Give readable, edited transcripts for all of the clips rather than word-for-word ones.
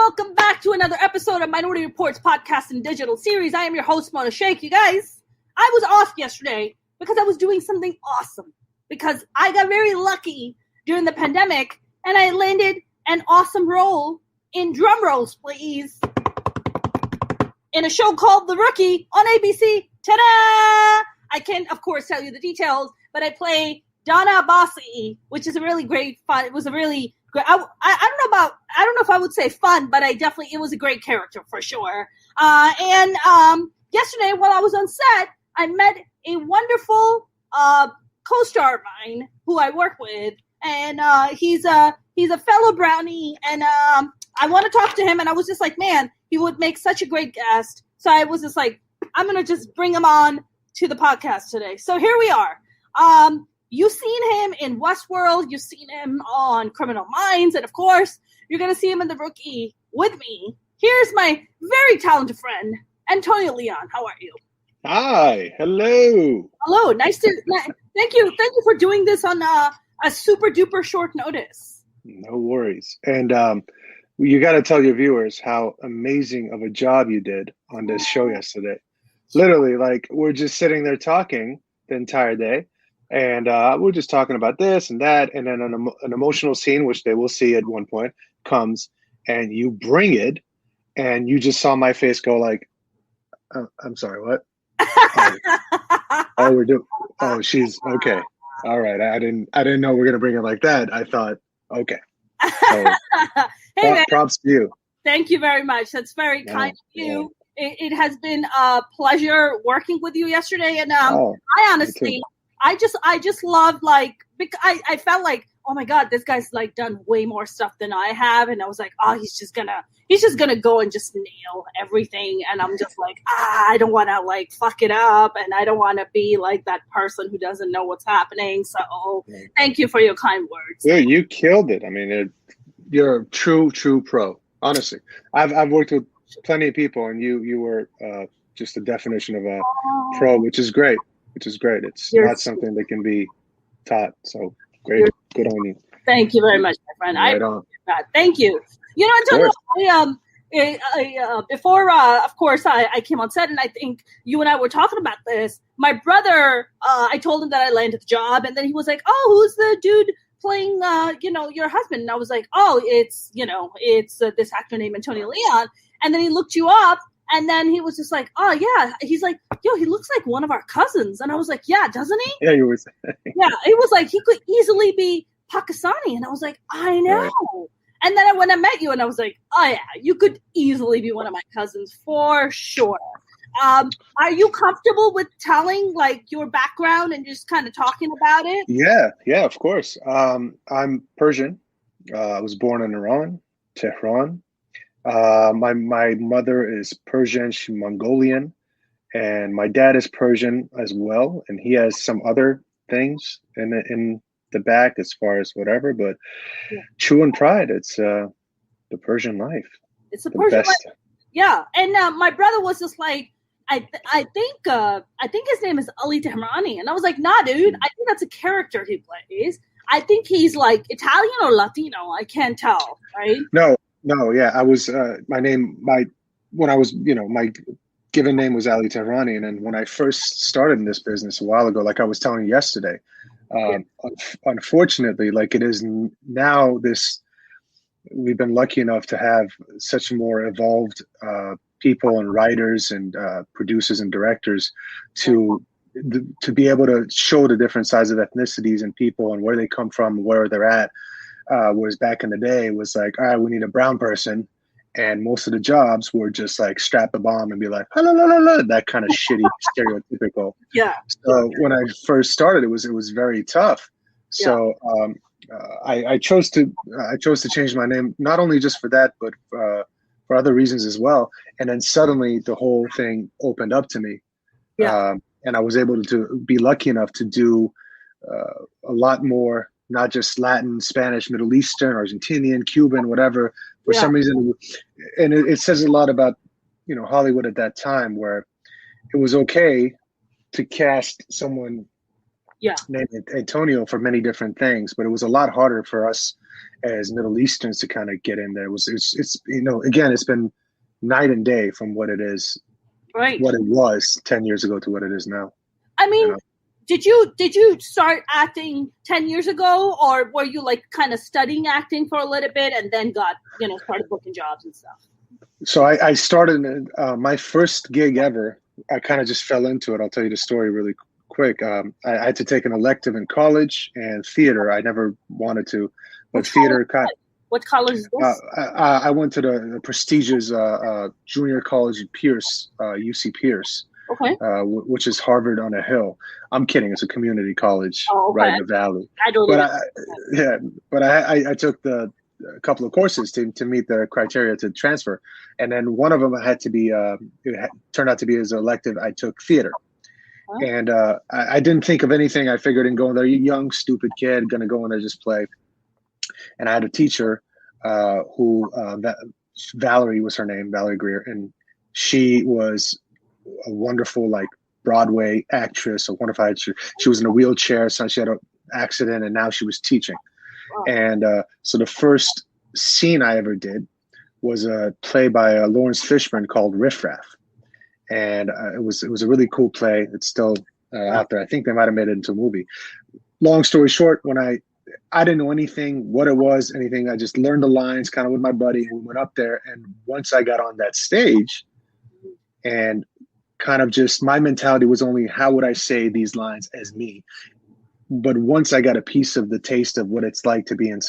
welcome back to another episode of Minority Reportz podcast and digital series. I am your host, Mona Sheikh. You guys, I was off yesterday because I was doing something awesome. Because I got very lucky during the pandemic and I landed an awesome role in, drum rolls please, in a show called The Rookie on ABC. Ta-da! I can't, of course, tell you the details, but I play Donna Bossi, which is a really great fun. It was a really great, I don't know if I would say fun, but it was a great character for sure. And yesterday while I was on set, I met a wonderful co-star of mine who I work with, and he's a fellow brownie, and I want to talk to him, and I was just like, man, he would make such a great guest. So I was just like, I'm going to just bring him on to the podcast today. So here we are. You've seen him in Westworld. You've seen him on Criminal Minds. And, of course, you're going to see him in The Rookie with me. Here's my very talented friend, Antonio Leon. How are you? Hi. Hello. Hello. Thank you for doing this on a super-duper short notice. No worries. And you got to tell your viewers how amazing of a job you did on this show yesterday. Literally, like, we're just sitting there talking the entire day. And we're just talking about this and that, and then an emotional scene, which they will see at one point, comes, and you bring it, and you just saw my face go like, I'm sorry, what? She's okay. All right, I didn't know we were gonna bring it like that. I thought, okay. So, hey, props to you. Thank you very much. That's very kind of you. Yeah. It has been a pleasure working with you yesterday, and I honestly. I just love, like, because I felt like, oh my God, this guy's like done way more stuff than I have. And I was like, oh, he's just gonna go and just nail everything. And I'm just like, I don't want to like fuck it up. And I don't want to be like that person who doesn't know what's happening. So thank you for your kind words. Yeah, you killed it. I mean, you're a true pro. Honestly, I've worked with plenty of people, and you were just the definition of a pro, which is great. It's not something that can be taught. So great. Good on you. Thank you very much, my friend. Right on. Thank you. You know, Antonio, before, of course, I came on set, and I think you and I were talking about this. My brother, I told him that I landed the job, and then he was like, oh, who's the dude playing, your husband? And I was like, oh, it's this actor named Antonio Leon. And then he looked you up. And then he was just like, oh, yeah. He's like, yo, he looks like one of our cousins. And I was like, yeah, doesn't he? Yeah, you were saying. Yeah, it was like he could easily be Pakistani. And I was like, I know. Right. And then when I met you, and I was like, oh, yeah, you could easily be one of my cousins for sure. Are you comfortable with telling, like, your background and just kind of talking about it? Yeah, of course. I'm Persian. I was born in Iran, Tehran. My mother is Persian, she's Mongolian, and my dad is Persian as well, and he has some other things in the back as far as whatever, but true and pride, it's the Persian life. It's the Persian life. Yeah, and my brother was just like, I think his name is Ali Tehrani, and I was like, nah, dude, I think that's a character he plays. I think he's like Italian or Latino. I can't tell, right? No, yeah, I was, my given name was Ali Tehrani. And then when I first started in this business a while ago, like I was telling you yesterday, unfortunately, like it is now we've been lucky enough to have such more evolved people and writers and producers and directors to be able to show the different sides of ethnicities and people and where they come from, where they're at. Whereas back in the day it was like, all right, we need a brown person, and most of the jobs were just like strap a bomb and be like, la, la, la, la, that kind of shitty stereotypical. Yeah. So when I first started, it was very tough. So I chose to change my name, not only just for that, but for other reasons as well. And then suddenly the whole thing opened up to me. Yeah. And I was able to be lucky enough to do a lot more, not just Latin, Spanish, Middle Eastern, Argentinian, Cuban, whatever. For some reason, and it says a lot about, Hollywood at that time, where it was okay to cast someone named Antonio for many different things, but it was a lot harder for us as Middle Easterns to kind of get in there. It's again, it's been night and day from what it is, right? What it was 10 years ago to what it is now. I mean, did you start acting 10 years ago, or were you like kind of studying acting for a little bit and then got started booking jobs and stuff? So I started my first gig ever. I kind of just fell into it. I'll tell you the story really quick. I had to take an elective in college and theater. I never wanted to, but theater. What college is this? I went to the prestigious junior college at Pierce, UC Pierce, okay, which is Harvard on a hill. I'm kidding. It's a community college right in the valley. I don't know. But I took a couple of courses to meet the criteria to transfer, and then one of them had to be turned out to be as an elective. I took theater. And I didn't think of anything. I figured in going there, young, stupid kid, going to go in there, just play. And I had a teacher who, Valerie was her name, Valerie Greer. And she was a wonderful, like, Broadway actress, a wonderful actress. She was in a wheelchair, so she had an accident, and now she was teaching. Wow. And so the first scene I ever did was a play by Lawrence Fishburne called Riff Raff. And it was a really cool play. It's still out there. I think they might have made it into a movie. Long story short, when I didn't know anything, what it was, anything. I just learned the lines kind of with my buddy. We went up there, and once I got on that stage, and kind of just my mentality was only how would I say these lines as me. But once I got a piece of the taste of what it's like to be in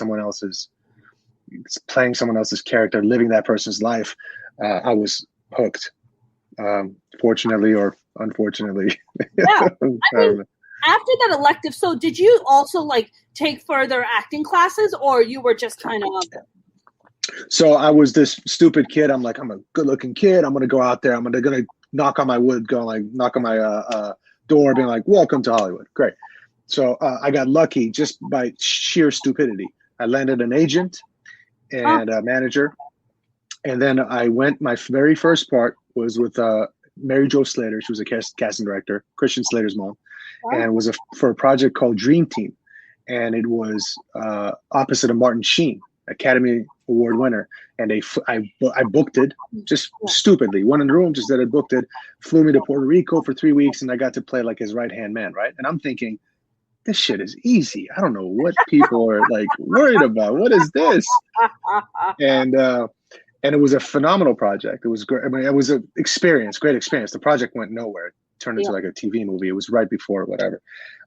playing someone else's character, living that person's life, I was hooked. Fortunately or unfortunately. Yeah. I mean, after that elective, so did you also like take further acting classes, or you were just kind of? So I was this stupid kid. I'm like, I'm a good looking kid. I'm going to go out there. I'm going to knock on my door being like, welcome to Hollywood. Great. So I got lucky just by sheer stupidity. I landed an agent and a manager. And then I went, my very first part was with Mary Jo Slater. She was a casting director, Christian Slater's mom, and was for a project called Dream Team. And it was opposite of Martin Sheen, Academy Award winner. And I booked it just stupidly. Went in the room, just that I booked it, flew me to Puerto Rico for 3 weeks, and I got to play like his right-hand man, right? And I'm thinking, this shit is easy. I don't know what people are like worried about. What is this? And it was a phenomenal project. It was great. I mean, it was an experience, great experience. The project went nowhere. It turned into like a TV movie. It was right before whatever.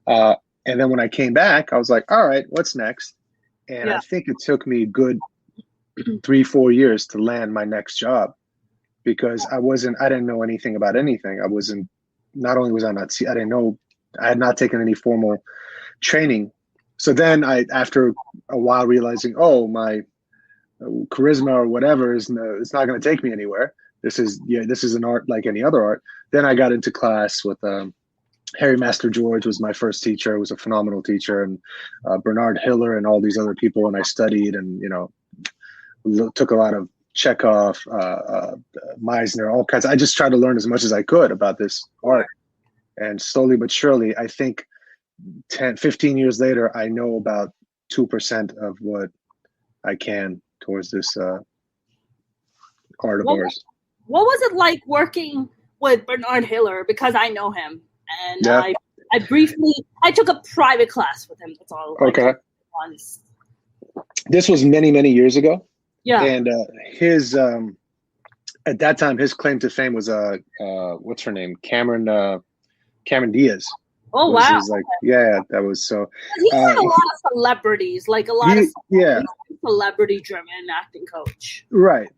And then when I came back, I was like, all right, what's next? And I think it took me a good 3-4 years to land my next job, because I didn't know anything about anything. Not only was I not, I didn't know, I had not taken any formal training. So then after a while realizing, my charisma or whatever it's not going to take me anywhere. This is an art like any other art. Then I got into class with Harry Master George was my first teacher. Was a phenomenal teacher, and Bernard Hiller and all these other people. And I studied and took a lot of Chekhov, Meisner, all kinds. I just tried to learn as much as I could about this art. And slowly but surely, I think 15 years later, I know about 2% of what I can towards this art of ours. What was it like working with Bernard Hiller? Because I know him, and I took a private class with him. That's all. Okay. Once. This was many, many years ago. Yeah. And his at that time, his claim to fame was what's her name? Cameron Diaz. Oh wow! That was so. He had a lot of celebrities, like a lot of celebrity-driven acting coach. Right.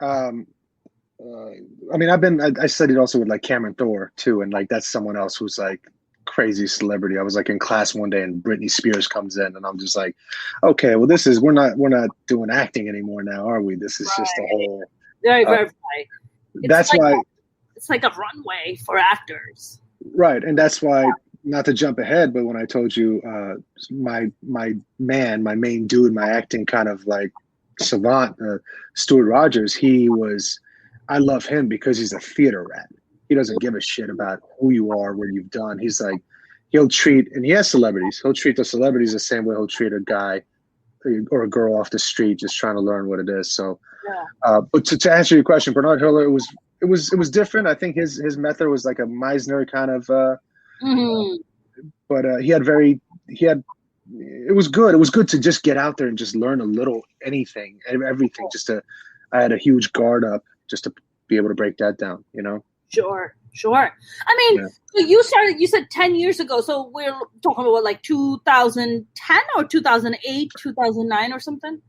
I mean, I studied also with like Cameron Thor too, and like that's someone else who's like crazy celebrity. I was like in class one day, and Britney Spears comes in, and I'm just like, okay, well, we're not doing acting anymore now, are we? This is just a whole. Right. That's like why it's like a runway for actors. Right, and that's why, not to jump ahead, but when I told you my main dude, my acting kind of like savant, Stuart Rogers, I love him because he's a theater rat. He doesn't give a shit about who you are, what you've done. He's like, and he has celebrities. He'll treat the celebrities the same way he'll treat a guy or a girl off the street just trying to learn what it is. So, Yeah. but to answer your question, Bernard Hiller, it was different. I think his method was like a Meisner kind of, but it was good. It was good to just get out there and just learn a little everything. I had a huge guard up just to be able to break that down, Sure. I mean, so you said 10 years ago. So we're talking about like 2010 or 2008, 2009 or something?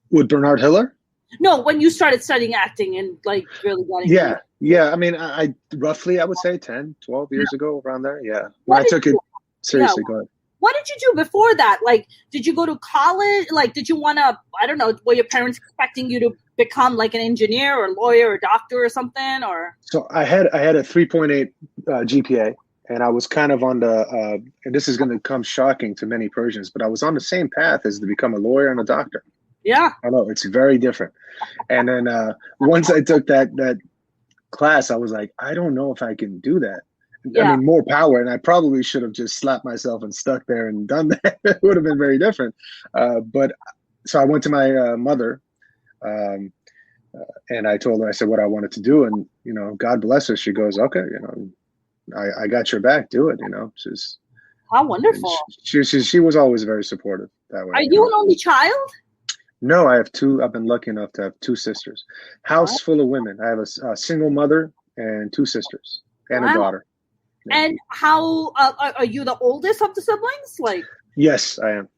With Bernard Hiller? No, when you started studying acting and like really getting Yeah. I mean, I roughly, I would say 10, 12 years ago, around there. Yeah. When I took it seriously, go ahead. What did you do before that? Like, did you go to college? Like, did you want to, I don't know, were your parents expecting you to become like an engineer or lawyer or doctor or something? Or So I had a 3.8 GPA, and I was kind of on the, and this is going to come shocking to many Persians, but I was on the same path as to become a lawyer and a doctor. Yeah. I know, it's very different. And then once I took that class, I was like, I don't know if I can do that. Yeah. I mean, more power, and I probably should have just slapped myself and stuck there and done that. It would have been very different. But so I went to my mother, and I told her, I said what I wanted to do, and God bless her. She goes, okay, I got your back. Do it. She's how wonderful. She was always very supportive that way. Are you an only child? No, I have two. I've been lucky enough to have two sisters. House full of women. I have a single mother and two sisters and a daughter. Yeah. And how are you the oldest of the siblings? Like, yes, I am.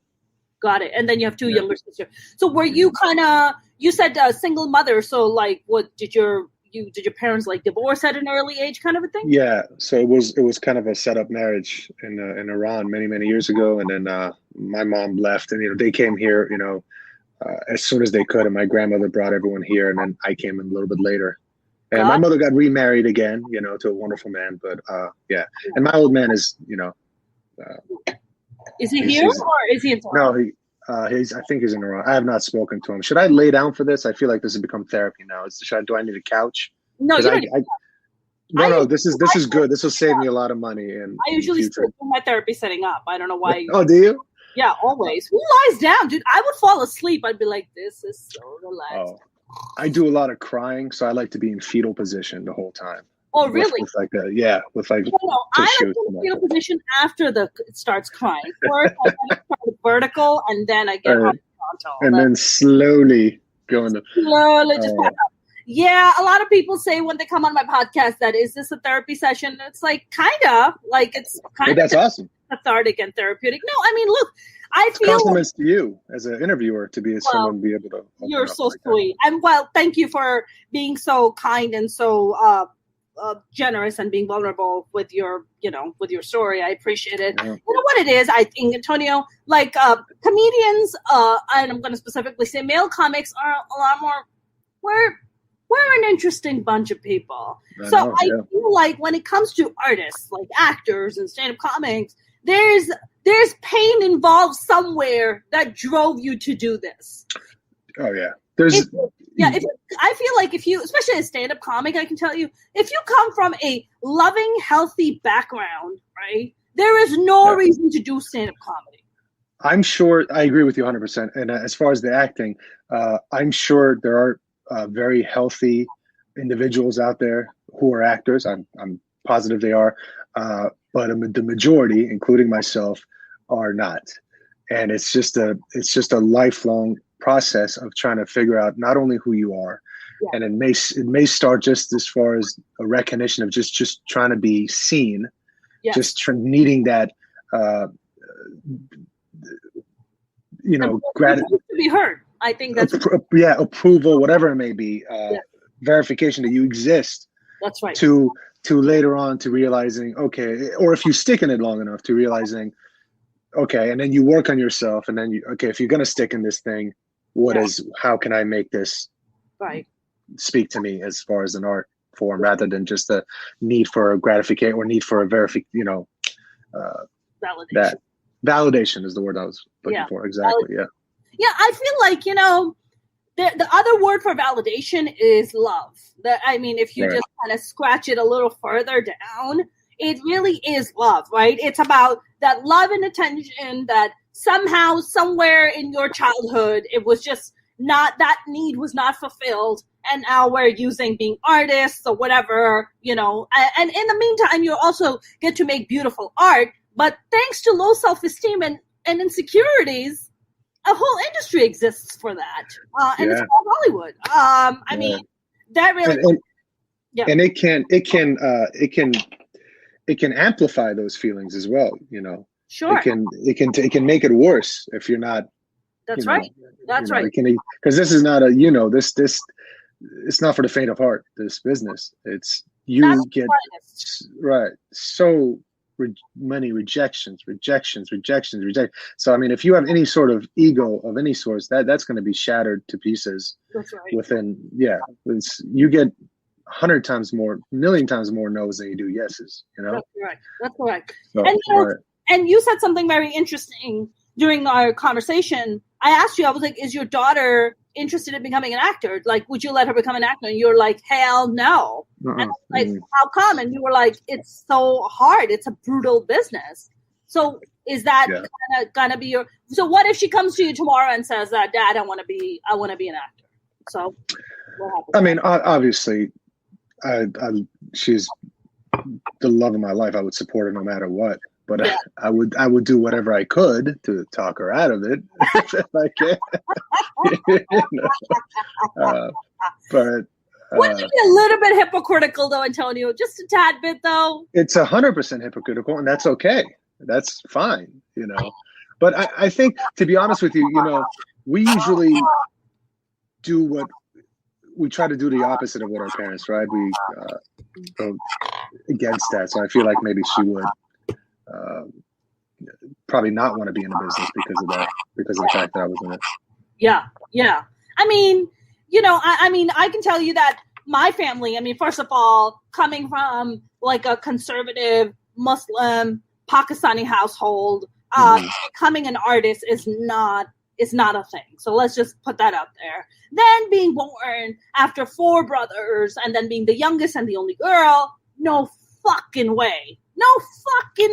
Got it. And then you have two younger sisters. So were you you said single mother? So like, what did your parents like divorce at an early age, kind of a thing? Yeah. So it was kind of a set up marriage in Iran many years ago, and then my mom left, and they came here as soon as they could, and my grandmother brought everyone here, and then I came in a little bit later. And my mother got remarried again, to a wonderful man. But yeah, and my old man is, is he here or is he in Toronto? No, I think he's in Iran. I have not spoken to him. Should I lay down for this? I feel like this has become therapy now. Do I need a couch? No, you don't. No. This is good. This will save me a lot of money. And I usually do my therapy setting up. I don't know why. Oh, do you? Yeah, always. Who lies down, dude? I would fall asleep. I'd be like, this is so relaxed. Oh. I do a lot of crying, so I like to be in fetal position the whole time. Oh, really? With like a, yeah, with like. No, I like to be in fetal position after it starts crying. First, I start vertical, and then I get horizontal. And then slowly go into. Slowly just pass up. Yeah, a lot of people say when they come on my podcast that is this a therapy session? It's like kind of like it's kind of. That's awesome. Cathartic and therapeutic. No, I mean, look. I feel compliments to you as an interviewer to be someone be able to. You're so sweet, and thank you for being so kind and so generous and being vulnerable with your story. I appreciate it. Yeah. You know what it is? I think, Antonio, like comedians, and I'm going to specifically say male comics are a lot more. We're an interesting bunch of people. I feel like when it comes to artists, like actors and stand-up comics, there's pain involved somewhere that drove you to do this. Oh yeah. I feel like if you, especially a stand-up comic, I can tell you, if you come from a loving, healthy background, right, there is no reason to do stand-up comedy. I'm sure I agree with you 100%. And as far as the acting, I'm sure there are very healthy individuals out there who are actors. I'm positive they are. But the majority, including myself, are not. And it's just a lifelong process of trying to figure out not only who you are, and it may start just as far as a recognition of just trying to be seen, just needing that, gratitude to be heard. I think that's approval, whatever it may be, verification that you exist. That's right. To later on to realizing, okay, or if you stick in it long enough to realizing, okay, and then you work on yourself, and then if you're gonna stick in this thing, how can I make this speak to me as far as an art form, rather than just a need for a gratification or need for a validation. That validation is the word I was looking for. Exactly. Yeah, I feel like the other word for validation is love. If you just kind of scratch it a little further down, it really is love, right? It's about that love and attention that somehow, somewhere in your childhood, it was just not, that need was not fulfilled. And now we're using being artists or whatever, you know. And in the meantime, you also get to make beautiful art. But thanks to low self-esteem and insecurities, a whole industry exists for that. And it's called Hollywood. I mean, that really... And it can amplify those feelings as well, you know. Sure. It can make it worse if you're not. That's right. That's right. Because this is not a, you know, this it's not for the faint of heart. This business, it's you get so many rejections. So I mean, if you have any sort of ego of any sort, that's going to be shattered to pieces. That's right. Within you get 100 times more, million times more no's than you do yeses. You know. That's correct. So, and you said something very interesting during our conversation. I asked you, I was like, is your daughter interested in becoming an actor? Like, would you let her become an actor? And you're like, hell no. And I was like, how come? And you were like, it's so hard. It's a brutal business. So is that gonna be your? So what if she comes to you tomorrow and says that, Dad, I want to be an actor? So what happens? I mean, obviously, she's the love of my life. I would support her no matter what. But I would do whatever I could to talk her out of it if I can. But wouldn't it be a little bit hypocritical, though, Antonio? Just a tad bit, though. It's 100% hypocritical, and that's okay. That's fine, you know. But I think, to be honest with you, you know, we usually we try to do the opposite of what our parents, right? We go against that. So I feel like maybe she would. Probably not want to be in the business because of the fact that I was in it. Yeah. I mean, you know, I mean, I can tell you that my family, I mean, first of all, coming from like a conservative Muslim Pakistani household, becoming an artist is not a thing. So let's just put that out there. Then being born after 4 brothers and then being the youngest and the only girl, no fucking way.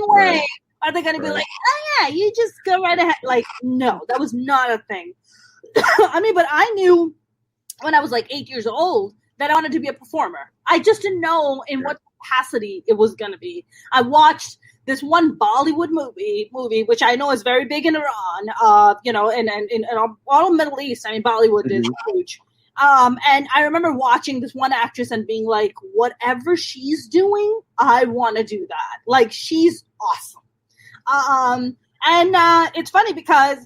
Right. Are they going to be like, oh yeah, you just go right ahead? Like, no, that was not a thing. I mean, but I knew when I was like 8 years old that I wanted to be a performer. I just didn't know in what capacity it was going to be. I watched this one Bollywood movie, which I know is very big in Iran, you know, and all Middle East. I mean, Bollywood is huge. And I remember watching this one actress and being like, whatever she's doing, I want to do that. Like, she's awesome. And it's funny because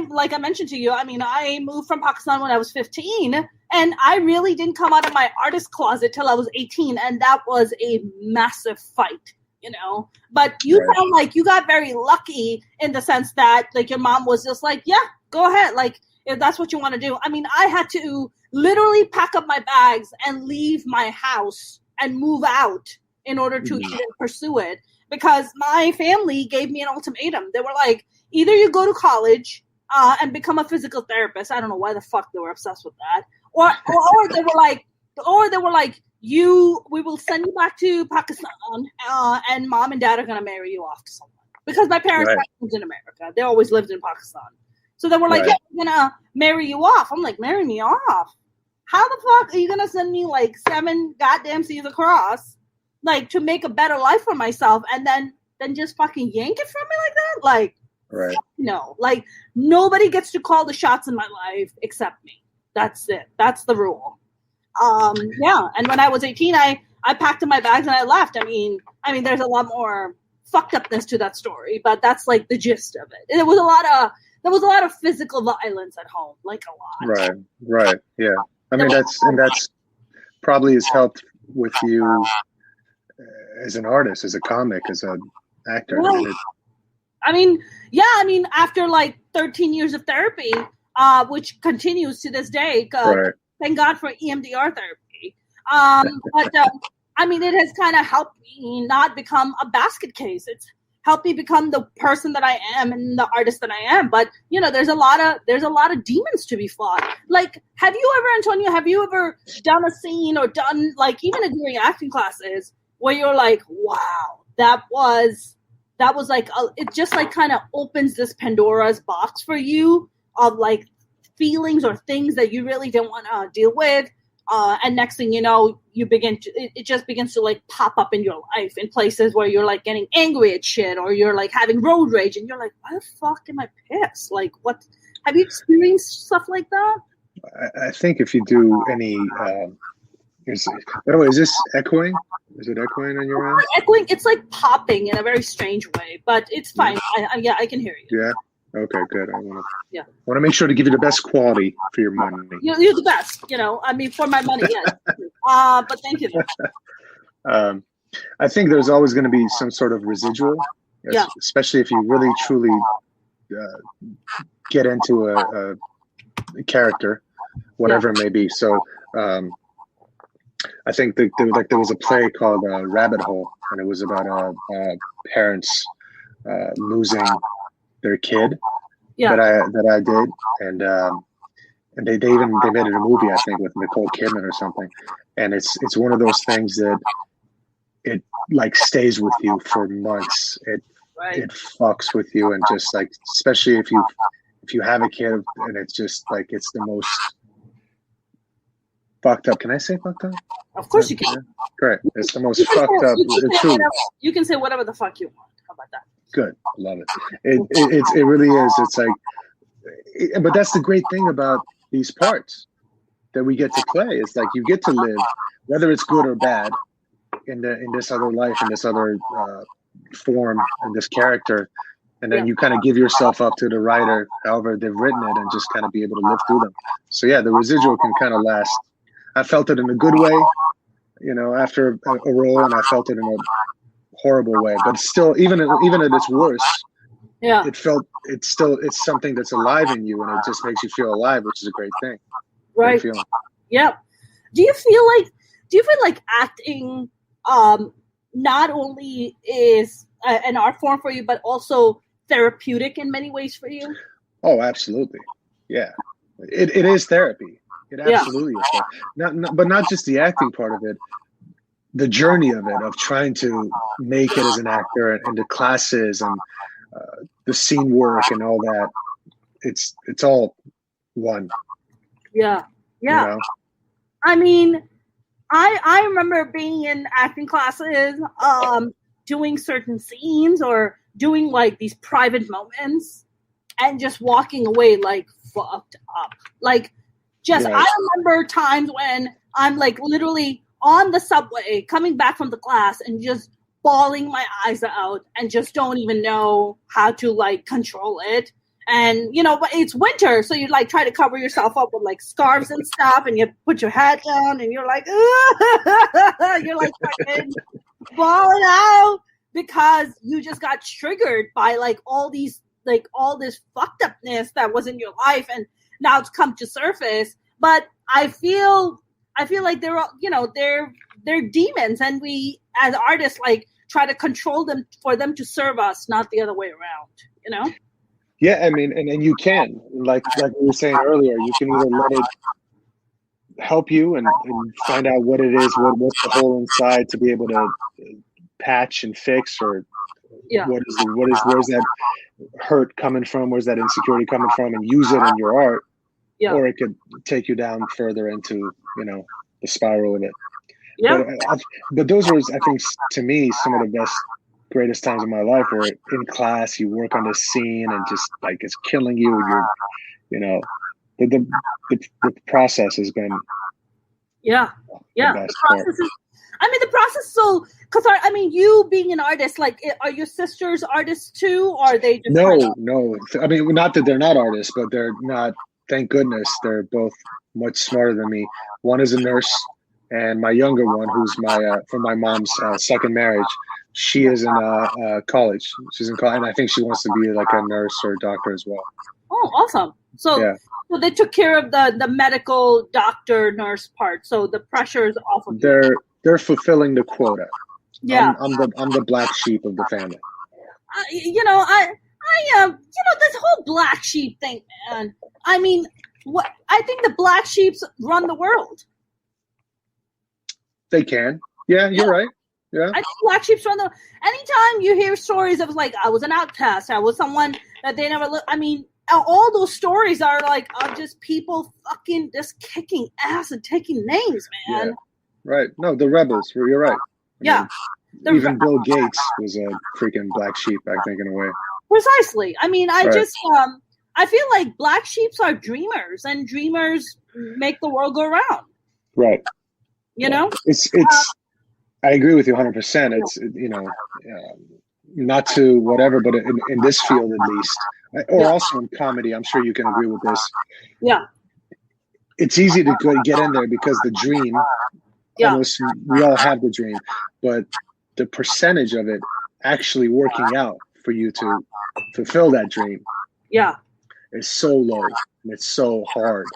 like I mentioned to you, I mean, I moved from Pakistan when I was 15 and I really didn't come out of my artist closet till I was 18. And that was a massive fight, you know, but you sound like you got very lucky in the sense that like your mom was just like, yeah, go ahead. Like, if that's what you want to do. I mean, I had to literally pack up my bags and leave my house and move out in order to even pursue it because my family gave me an ultimatum. They were like, either you go to college and become a physical therapist. I don't know why the fuck they were obsessed with that. Or they were like, we will send you back to Pakistan and mom and dad are going to marry you off to someone. Because my parents lived in America. They always lived in Pakistan. So they were like, yeah, we're going to marry you off. I'm like, marry me off? How the fuck are you going to send me like 7 goddamn seas across, like to make a better life for myself and then just fucking yank it from me like that? Like, no, like nobody gets to call the shots in my life except me. That's it. That's the rule. Yeah. And when I was 18, I packed up my bags and I left. I mean, there's a lot more fucked upness to that story, but that's like the gist of it. There was a lot of physical violence at home, like a lot. Right. Yeah. I mean, that's probably has helped with you as an artist, as a comic, as an actor. Well, I mean, after like 13 years of therapy, which continues to this day, thank God for EMDR therapy. But I mean, it has kind of helped me not become a basket case. It's helped me become the person that I am and the artist that I am. But you know, there's a lot of demons to be fought. Like, have you ever done a scene or done like even during acting classes where you're like, wow, that was that was like it just like kind of opens this Pandora's box for you of like feelings or things that you really don't want to deal with. And next thing you know, it just begins to like pop up in your life in places where you're like getting angry at shit, or you're like having road rage, and you're like, why the fuck am I pissed? Like, what? Have you experienced stuff like that? I think if you do any, by the way, is this echoing? Is it echoing on your end? Echoing, it's like popping in a very strange way, but it's fine. I can hear you. Yeah. Okay, good. I want to make sure to give you the best quality for your money. You're the best, for my money, yes. But thank you. I think there's always going to be some sort of residual, especially if you really, truly get into a character, whatever it may be. So I think there was a play called Rabbit Hole, and it was about parents losing their kid that I did, and they made it a movie, I think, with Nicole Kidman or something, and it's one of those things that it like stays with you for months. It fucks with you, and just like, especially if you have a kid, and it's just like, it's the most fucked up. Can I say fucked up? Of course you can. Great. It's the most fucked up. You can say whatever the fuck you want. How about that? Good. I love it. It really is. It's like, but that's the great thing about these parts that we get to play. It's like you get to live, whether it's good or bad, in this other life, in this other form, in this character, and then you kind of give yourself up to the writer, however they've written it, and just kind of be able to live through them. So yeah, the residual can kind of last. I felt it in a good way, after a role, and I felt it in a horrible way, but still, even at its worst, it's something that's alive in you, and it just makes you feel alive, which is a great thing. Right. Yep. Do you feel like acting not only is an art form for you, but also therapeutic in many ways for you? Oh, absolutely. Yeah. It is therapy. It absolutely is. But not just the acting part of it, the journey of it, of trying to make it as an actor, and the classes, and the scene work, and all that. It's all one. Yeah. Yeah. I mean, I remember being in acting classes, doing certain scenes or doing like these private moments, and just walking away like fucked up. Like, I remember times when I'm like literally on the subway coming back from the class and just bawling my eyes out and just don't even know how to like control it. And, but it's winter, so you like try to cover yourself up with like scarves and stuff, and you put your hat down, and you're like, you're like fucking bawling out because you just got triggered by like all this fucked upness that was in your life, and now it's come to surface. But I feel like they're demons, and we as artists like try to control them for them to serve us, not the other way around. Yeah, I mean, and you can, like we were saying earlier, you can either let it help you and find out what it is, what's the hole inside to be able to patch and fix, or where's that hurt coming from, where's that insecurity coming from, and use it in your art, or it could take you down further into the spiral of it. Yeah. But those were, I think, to me, some of the best, greatest times of my life, where in class you work on the scene and just like it's killing you. The process has been the process is, the process. So because you being an artist, like, are your sisters artists too, or are they just no? I mean, not that they're not artists, but they're not. Thank goodness, they're both much smarter than me. One is a nurse, and my younger one, who's from my mom's second marriage, she is in college. She's in college, and I think she wants to be like a nurse or a doctor as well. Oh, awesome! So they took care of the medical doctor nurse part. So the pressure is off of you. They're fulfilling the quota. Yeah, I'm the black sheep of the family. This whole black sheep thing, man. I mean, I think the black sheeps run the world. They can. Yeah, you're right. Yeah. I think black sheep's one of the. Anytime you hear stories of like I was an outcast, I was someone that they never looked. I mean, all those stories are like of just people fucking just kicking ass and taking names, man. Yeah. Right. No, the rebels. You're right. Yeah. Even Bill Gates was a freaking black sheep, I think, in a way. Precisely. I mean, I Right. just I feel like black sheeps are dreamers, and dreamers make the world go round. Right. You know? It's. I agree with you 100%. It's, not to whatever, but in this field at least, or also in comedy, I'm sure you can agree with this. Yeah. It's easy to get in there because the dream, almost, we all have the dream, but the percentage of it actually working out for you to fulfill that dream is so low, and it's so hard,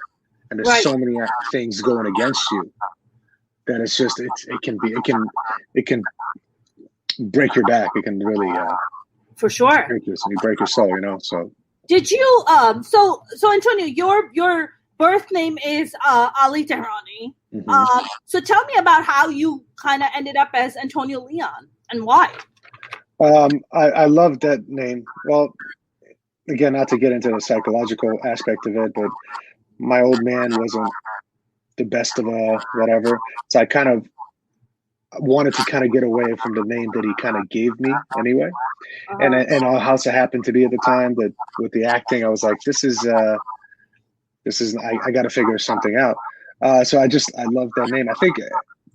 and there's so many things going against you that it's just it can break your back. It can really for sure break your soul, you know. So did you so Antonio, your birth name is Ali Tehrani. Mm-hmm. So tell me about how you kind of ended up as Antonio Leon and why. I love that name. Well, again, not to get into the psychological aspect of it, but my old man wasn't the best of whatever. So I kind of wanted to kind of get away from the name that he kind of gave me anyway. And also happened to be at the time that with the acting, I was like, this is I got to figure something out. So I love that name. I think,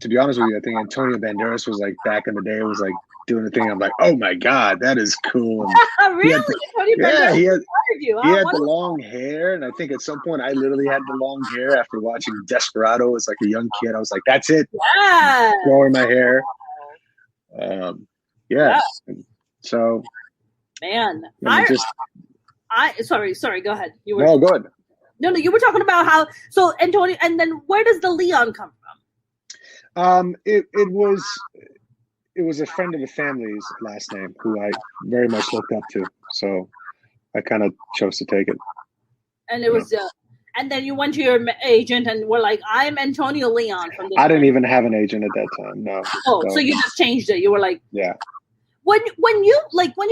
to be honest with you, I think Antonio Banderas was like back in the day. It was like doing the thing. I'm like, oh my God, that is cool. Really? He had the long hair, and I think at some point I literally had the long hair after watching Desperado as like a young kid. I was like, that's it. Yeah. Growing my hair. So, man, sorry. Go ahead. No, go ahead. No, you were talking about how. So Antonio, and then where does the Leon come from? It was a friend of the family's last name who I very much looked up to. So I kind of chose to take it. And it was, and then you went to your agent and were like, "I'm Antonio Leon." From this I didn't even have an agent at that time. No. So you just changed it. You were like, yeah. When you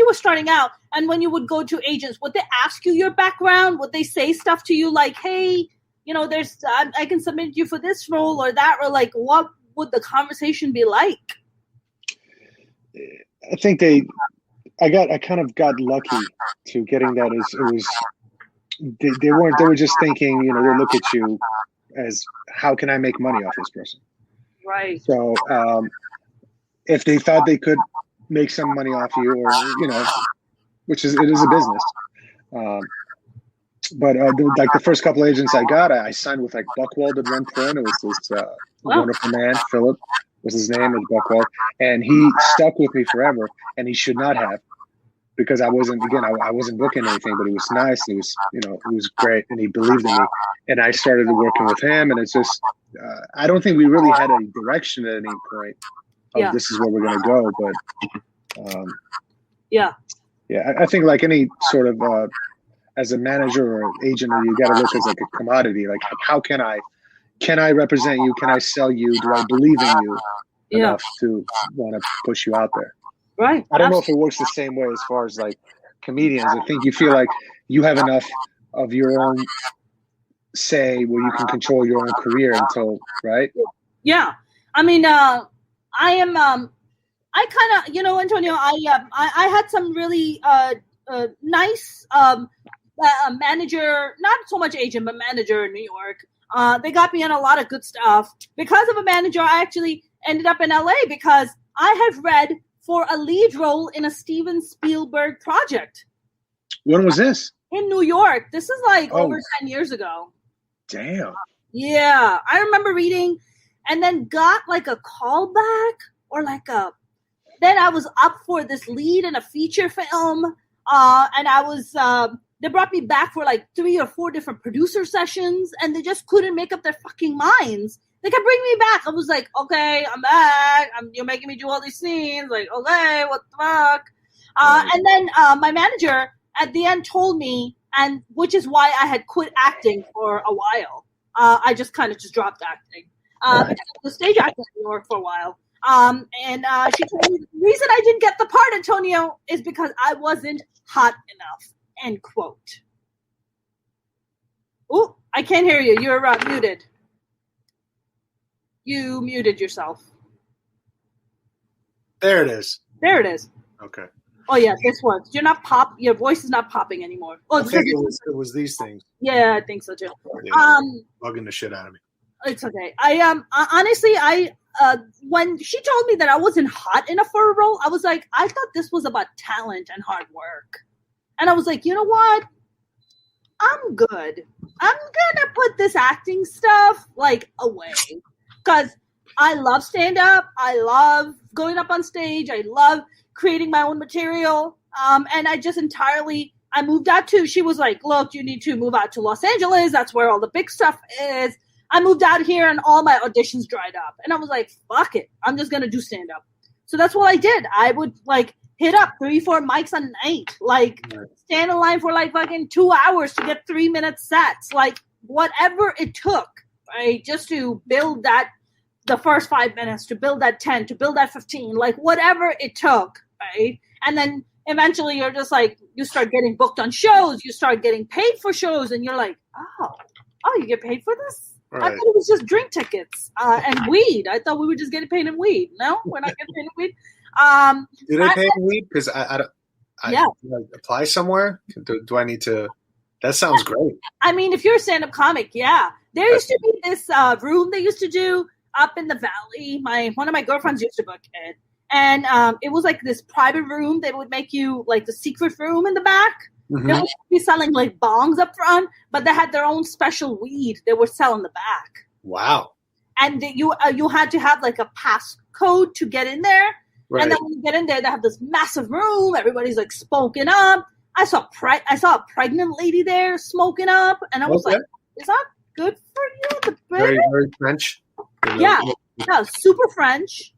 were starting out and when you would go to agents, would they ask you your background? Would they say stuff to you like, "Hey, you know, I can submit you for this role or that," or like, what would the conversation be like? I think I kind of got lucky to getting that. They were just thinking, you know, they look at you as, how can I make money off this person? Right. So if they thought they could make some money off you, or, you know, it is a business. But like the first couple agents I got, I signed with like Buchwald at one point. It was this wonderful man, Philip was his name, was Buchwald, and he stuck with me forever. And he should not have, because I wasn't booking anything, but he was nice. And he was great, and he believed in me. And I started working with him, and it's just I don't think we really had a direction at any point of this is where we're going to go. But I think like any sort of as a manager or agent, you got to look as like a commodity. Like, how can I represent you? Can I sell you? Do I believe in you enough to want to push you out there? Right. I don't know if it works the same way as far as like comedians. I think you feel like you have enough of your own say where you can control your own career until, right? Yeah. I mean, I am, I kind of, you know, Antonio, I had some really nice manager, not so much agent, but manager in New York. They got me in a lot of good stuff. Because of a manager, I actually ended up in LA because I had read for a lead role in a Steven Spielberg project. When was this? In New York. This is like over 10 years ago. Damn. Yeah. I remember reading and then got like a call back or like then I was up for this lead in a feature film. And I was, they brought me back for like 3 or 4 different producer sessions and they just couldn't make up their fucking minds. They kept bringing me back. I was like, okay, I'm back. You're making me do all these scenes. Like, okay, what the fuck? And then my manager at the end told me, and which is why I had quit acting for a while. I just kind of dropped acting. Because I was stage acting in New York for a while. And she told me the reason I didn't get the part, Antonio, is because I wasn't hot enough. End quote. Oh, I can't hear you. You're muted. You muted yourself. There it is. There it is. Okay. Oh yeah, this works. You're not pop. Your voice is not popping anymore. Oh, I think it was these things. Yeah, I think so too. Yeah, bugging the shit out of me. It's okay. Honestly, when she told me that I wasn't hot enough for a role, I was like, I thought this was about talent and hard work, and I was like, you know what? I'm good. I'm gonna put this acting stuff like away because I love stand up. I love going up on stage. I love creating my own material. And I just I moved out to, she was like, look, you need to move out to Los Angeles. That's where all the big stuff is. I moved out here and all my auditions dried up. And I was like, fuck it. I'm just going to do stand up. So that's what I did. I would like hit up 3-4 mics a night, like stand in line for like fucking 2 hours to get 3-minute sets, like whatever it took, right? Just to build that, the first 5 minutes, to build that 10, to build that 15, like whatever it took, right? And then eventually you're just like, you start getting booked on shows, you start getting paid for shows, and you're like, oh, you get paid for this? Right. I thought it was just drink tickets and weed. I thought we were just getting paid in weed. No, we're not getting paid in weed. Do they pay in weed? Because I apply somewhere? Do I need to? That sounds great. I mean, if you're a stand-up comic, yeah. There used to be this room they used to do up in the valley. One of my girlfriends used to book it. And it was like this private room. They would make you like the secret room in the back. Mm-hmm. They would be selling like bongs up front, but they had their own special weed they would sell in the back. Wow. And you had to have like a pass code to get in there. Right. And then when you get in there, they have this massive room. Everybody's like smoking up. I saw a pregnant lady there smoking up. And I was like, is that good for you? Very, very French. Yeah, super French.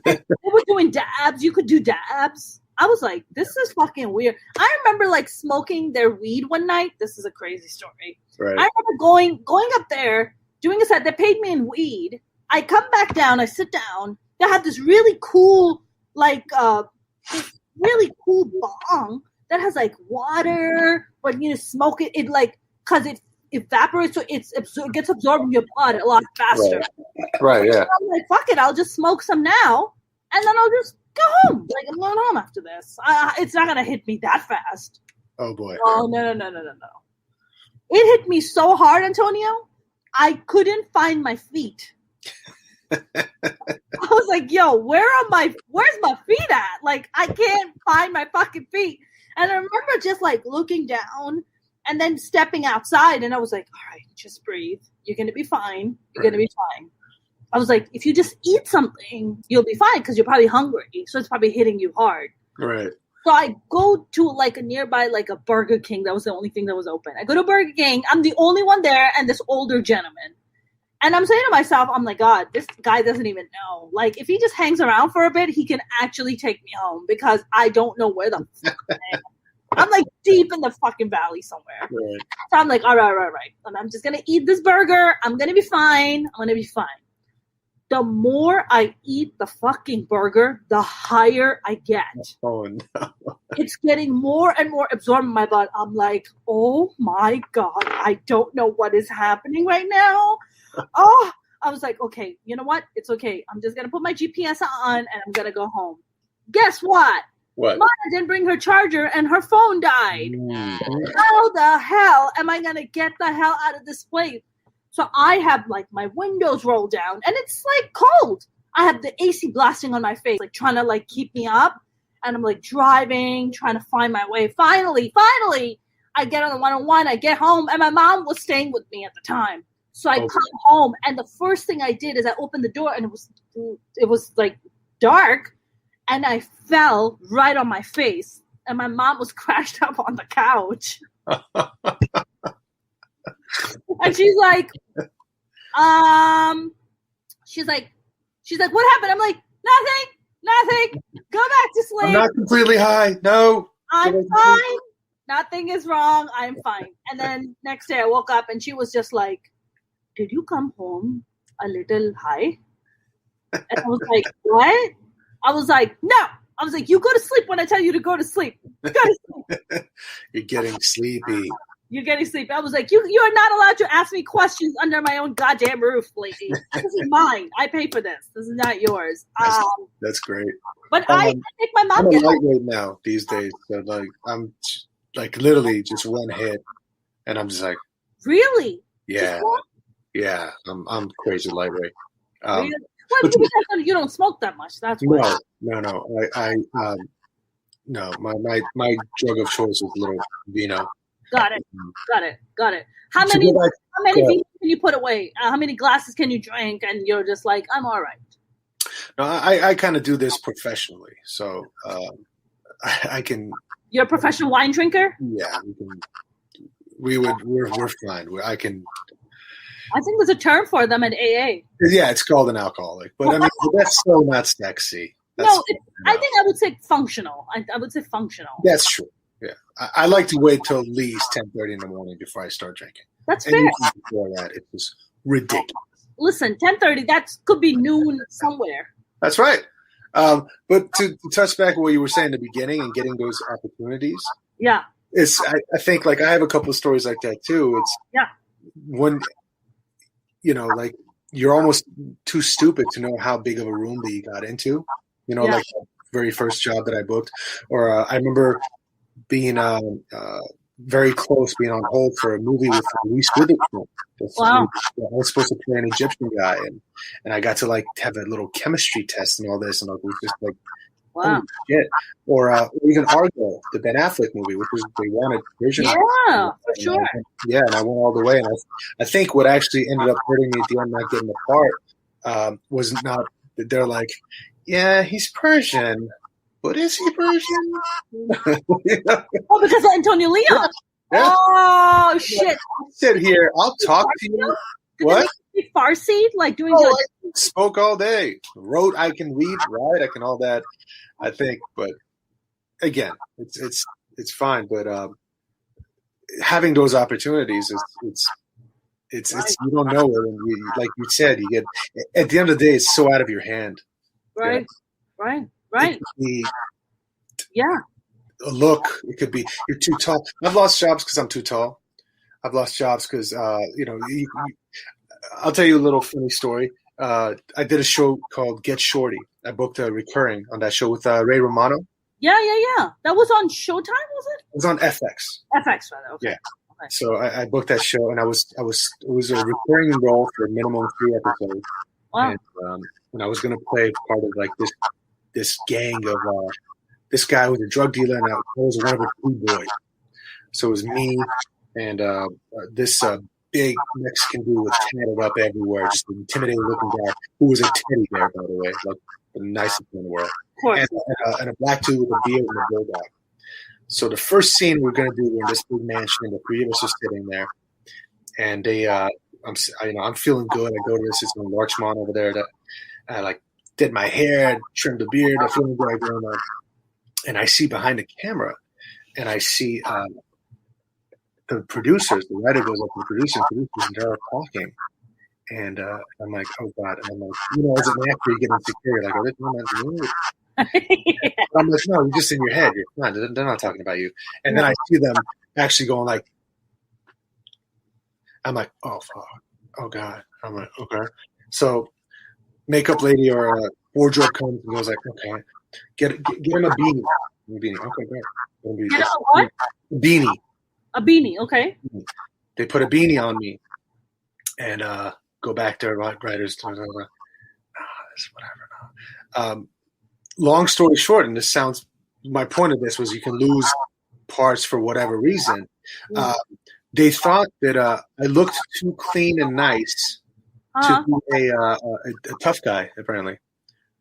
They were doing dabs. You could do dabs. I was like, this is fucking weird. I remember like smoking their weed one night. This is a crazy story. Right. I remember going up there, doing a set. They paid me in weed. I come back down. I sit down. They had this really cool, like, this really cool bong that has like water. But you smoke it. It like because it evaporates, so it gets absorbed in your blood a lot faster. Right, yeah. So I'm like, fuck it, I'll just smoke some now, and then I'll just go home. Like, I'm going home after this. It's not going to hit me that fast. Oh, boy. Oh, no. It hit me so hard, Antonio, I couldn't find my feet. I was like, yo, where's my feet at? Like, I can't find my fucking feet. And I remember just, like, looking down and then stepping outside, and I was like, all right, just breathe. You're going to be fine. You're going to be fine. I was like, if you just eat something, you'll be fine because you're probably hungry. So it's probably hitting you hard. Right. So I go to like a nearby, like a Burger King. That was the only thing that was open. I go to Burger King. I'm the only one there and this older gentleman. And I'm saying to myself, I'm like, God, this guy doesn't even know. Like, if he just hangs around for a bit, he can actually take me home because I don't know where the fuck I am. I'm like deep in the fucking valley somewhere. Right. So I'm like, all right. And I'm just going to eat this burger. I'm going to be fine. The more I eat the fucking burger, the higher I get. Oh, no. It's getting more and more absorbed in my blood. I'm like, oh, my God. I don't know what is happening right now. Oh, I was like, okay, you know what? It's okay. I'm just going to put my GPS on and I'm going to go home. Guess what? What? Mama didn't bring her charger and her phone died. How the hell am I going to get the hell out of this place? So I have like my windows rolled down and it's like cold. I have the AC blasting on my face, like trying to like keep me up. And I'm like driving, trying to find my way. Finally, I get on the 101. I get home and my mom was staying with me at the time. So I come home and the first thing I did is I opened the door and it was like dark. And I fell right on my face, and my mom was crashed up on the couch. And she's like, what happened? I'm like, nothing. Go back to sleep. I'm not completely high. No. I'm fine. Nothing is wrong. I'm fine. And then next day I woke up and she was just like, did you come home a little high? And I was like, what? I was like, no. I was like, you go to sleep when I tell you to go to sleep. Go to sleep. You're getting sleepy. You're getting sleepy. I was like, you are not allowed to ask me questions under my own goddamn roof, lady. This is mine. I pay for this. This is not yours. That's great. But I think my mom I'm gets a lightweight now these days. So like I'm like literally just one hit, and I'm just like, really? Yeah, yeah. I'm crazy lightweight. Really? Well, you don't smoke that much. That's why. No. No. My drug of choice is little vino. Got it. How many beers can you put away? How many glasses can you drink? And you're just like, I'm all right. No, I kind of do this professionally, so I can. You're a professional wine drinker? Yeah, we're fine. I can. I think there's a term for them at AA. Yeah, it's called an alcoholic, but I mean that's still not sexy. I think I would say functional. I would say functional. That's true. Yeah, I like to wait till at least 10:30 in the morning before I start drinking. That's fair. Before that, it was ridiculous. Listen, 10:30. That could be noon somewhere. That's right. But to touch back on what you were saying in the beginning and getting those opportunities. Yeah. I think like I have a couple of stories like that too. It's when like you're almost too stupid to know how big of a room that you got into. Like the very first job that I booked, or I remember being very close, being on hold for a movie with Reese Witherspoon. Wow. I was supposed to play an Egyptian guy, and I got to like have a little chemistry test and all this, and it was just like, wow, holy shit. Or even Argo, the Ben Affleck movie, which was they wanted version. Yeah, for sure. And I went all the way, and I think what actually ended up hurting me at the end, not getting the part, was not that they're like, yeah, he's Persian. But is he Persian? Oh, because of Antonio Leon. Yeah. Oh, shit. Sit here. I'll talk to you. What? Speak Farsi? Like doing I spoke all day. Wrote, I can read, write, I can all that, I think. But again, it's fine. But having those opportunities it's you don't know it. And like you said, you get at the end of the day, it's so out of your hand. Right. Right. It could be, yeah. A look. It could be you're too tall. I've lost jobs because I'm too tall. I've lost jobs because I'll tell you a little funny story. I did a show called Get Shorty. I booked a recurring on that show with Ray Romano. Yeah. That was on Showtime, was it? It was on FX. FX, rather. Okay. Yeah. Okay. So I booked that show, and it was a recurring role for a minimum 3 episodes. Wow. And I was going to play part of like this gang of this guy was a drug dealer, and I was one of the 2 boys. So it was me and this big Mexican dude with tatted up everywhere, just an intimidating looking guy who was a teddy bear, by the way, like the nicest thing in the world. Of course. And a black dude with a beard and a bulldog. So the first scene we're going to do, we're in this big mansion, and the 3 of us are sitting there, and they, I'm feeling good. I go to this in Larchmont over there that I like did my hair, trimmed the beard. I feel good. And I see behind the camera, and I see the producers. The writer goes up to the producers, and they're talking. And I'm like, oh God. And I'm like, as an actor, you get insecure. Like, are they talking about me? I'm like, no, you're just in your head. You're fine. They're not talking about you. And then I see them actually going like, I'm like, oh, fuck. Oh, God. I'm like, okay. So makeup lady or wardrobe comes and goes like, okay, get him a beanie. Okay, great. Get a what? A beanie. A beanie, okay. They put a beanie on me and go back to writers. Whatever. Long story short, and this sounds, my point of this was you can lose parts for whatever reason. They thought that I looked too clean and nice to be a tough guy, apparently.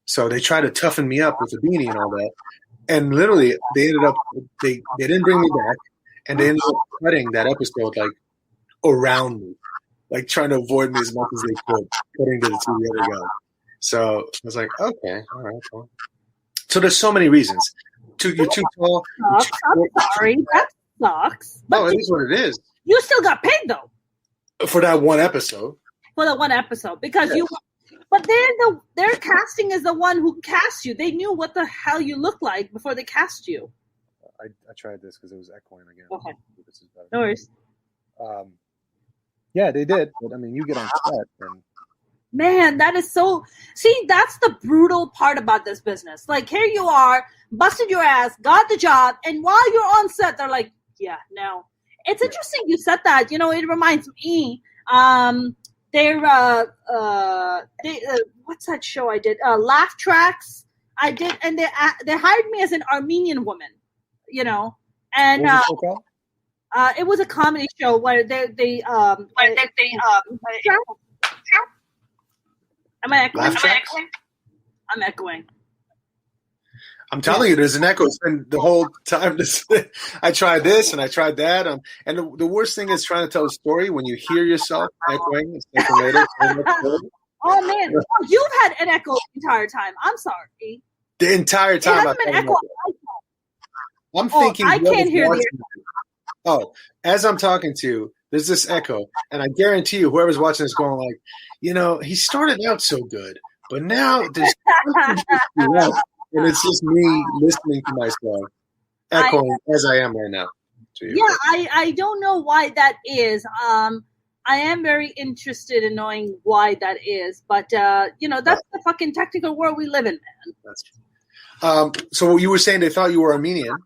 So they tried to toughen me up with a beanie and all that. And literally, they ended up, they didn't bring me back, and they ended up cutting that episode like around me, like trying to avoid me as much as they could, cutting to the other guy. So I was like, okay, all right, cool. So there's so many reasons. You're too tall. I'm sorry, that sucks. No, it is what it is. You still got paid though. For that one episode. For that one episode, because But their casting is the one who cast you. They knew what the hell you looked like before they cast you. I tried this because it was echoing again. Okay. This is better. No worries. Yeah, they did. But I mean, you get on set and. Man, that is so. See, that's the brutal part about this business. Like, here you are, busted your ass, got the job, and while you're on set, they're like, yeah, no. It's interesting you said that. You know, it reminds me. What's that show I did? Laugh Tracks. I did, and they hired me as an Armenian woman. You know, and it was a comedy show where they Am I echoing? I'm echoing. I'm telling you, there's an echo. It's been the whole time. I tried this and I tried that. And the worst thing is trying to tell a story when you hear yourself echoing. Oh, man. You've had an echo the entire time. I'm sorry. The entire time. It hasn't been echo. I'm thinking. I can't hear the echo. As I'm talking to you, there's this echo. And I guarantee you, whoever's watching this going like, you know, he started out so good, but now there's and it's just me listening to myself, echoing as I am right now. Yeah, I don't know why that is. I am very interested in knowing why that is, but you know, that's the fucking technical world we live in, man. So you were saying they thought you were Armenian,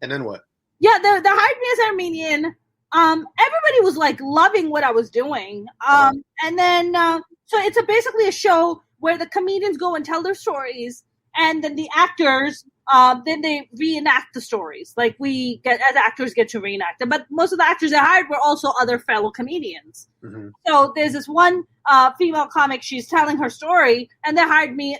and then what? Yeah, they hired me as Armenian. Everybody was like loving what I was doing. And then, so it's basically a show where the comedians go and tell their stories, and then the actors, then they reenact the stories. Like as actors get to reenact them. But most of the actors they hired were also other fellow comedians. Mm-hmm. So there's this one female comic, she's telling her story, and they hired me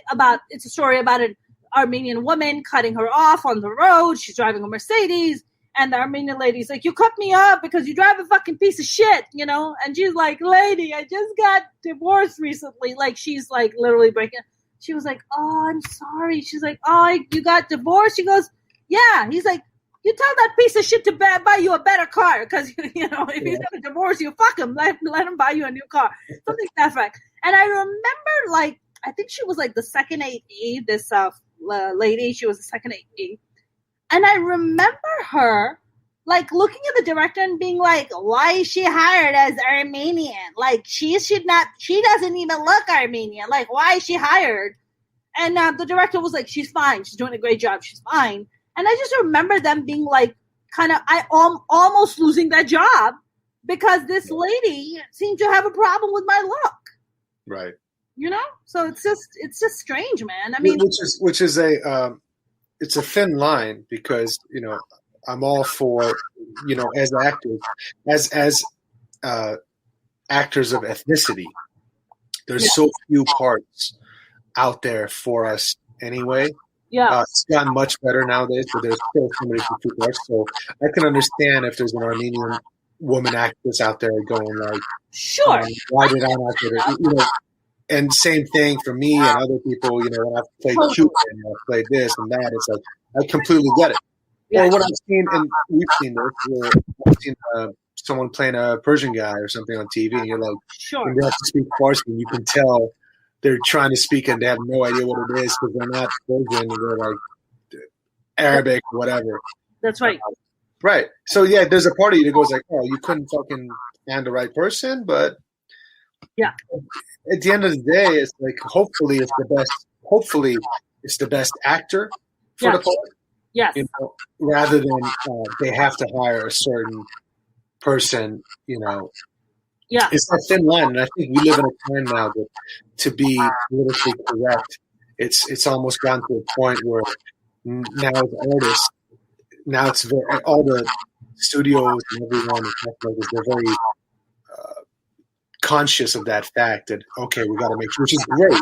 it's a story about an Armenian woman cutting her off on the road. She's driving a Mercedes. And the Armenian lady's like, you cut me up because you drive a fucking piece of shit, you know? And she's like, lady, I just got divorced recently. Like, she's like literally breaking. She was like, oh, I'm sorry. She's like, oh, you got divorced? She goes, yeah. He's like, you tell that piece of shit to buy you a better car. Because, you know, if he's going to divorce you, fuck him. Let him buy you a new car. Something to that effect. And I remember, like, I think she was like the second AE, this lady. She was the second AE. And I remember her, like, looking at the director and being like, why is she hired as Armenian? Like, she doesn't even look Armenian. Like, why is she hired? And the director was like, she's fine. She's doing a great job. She's fine. And I just remember them being like, almost losing that job because this lady seemed to have a problem with my look. Right. You know? So it's just strange, man. I mean, which is it's a thin line because, you know, I'm all for, you know, as actors, as actors of ethnicity, there's so few parts out there for us anyway. Yeah. It's gotten much better nowadays, but there's still so many few parts. So I can understand if there's an Armenian woman actress out there going like, sure, why did I not get it? You know, and same thing for me and other people, you know, when I've played Cupid and I've played this and that, it's like, I completely get it. Yeah. Or what I've seen, and we've seen this, where I've seen someone playing a Persian guy or something on TV, and you're like, sure, and they have to speak Farsi, and you can tell they're trying to speak and they have no idea what it is because they're not Persian, they're like Arabic or whatever. That's right. Right. So, yeah, there's a part of you that goes like, oh, you couldn't fucking find the right person, but yeah. At the end of the day, it's like hopefully it's the best actor for the part. Yes. You know, rather than they have to hire a certain person, you know. Yeah. It's a thin line, and I think we live in a time now that to be politically correct, it's almost gotten to a point where now as artists, now it's all the studios and everyone they're very conscious of that fact that, okay, we got to make sure, which is great.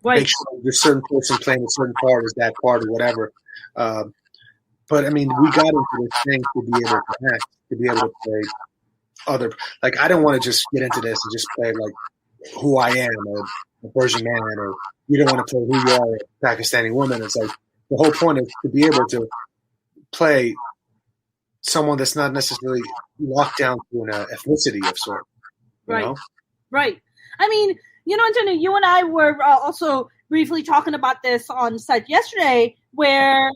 Right. Make sure the certain person playing a certain part is that part or whatever. But I mean, we got into this thing to be able to act, to be able to play other. Like, I don't want to just get into this and just play like who I am or a Persian man, or you don't want to play who you are, a Pakistani woman. It's like the whole point is to be able to play someone that's not necessarily locked down to an ethnicity of sort. You right. know? Right. I mean, Antonio, you and I were also briefly talking about this on set yesterday, where,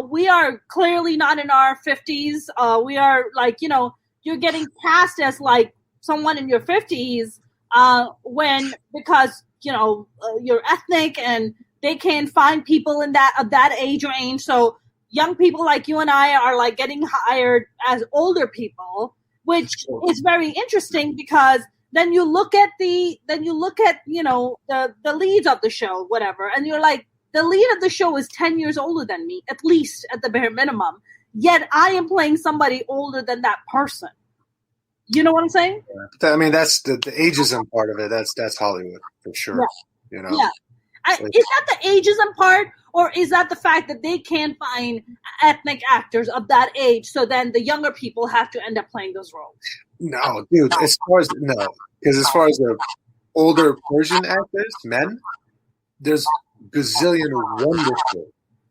we are clearly not in our 50s. We are like, you're getting cast as like someone in your 50s because, you're ethnic and they can't find people of that age range. So young people like you and I are like getting hired as older people, which is very interesting because then you look at the leads of the show, whatever, and you're like, the lead of the show is 10 years older than me, at least at the bare minimum. Yet I am playing somebody older than that person. You know what I'm saying? Yeah. I mean, that's the ageism part of it. That's Hollywood for sure. Yeah. Yeah. Is that the ageism part, or is that the fact that they can't find ethnic actors of that age, so then the younger people have to end up playing those roles? No, dude. Because as far as the older Persian actors, men, there's gazillion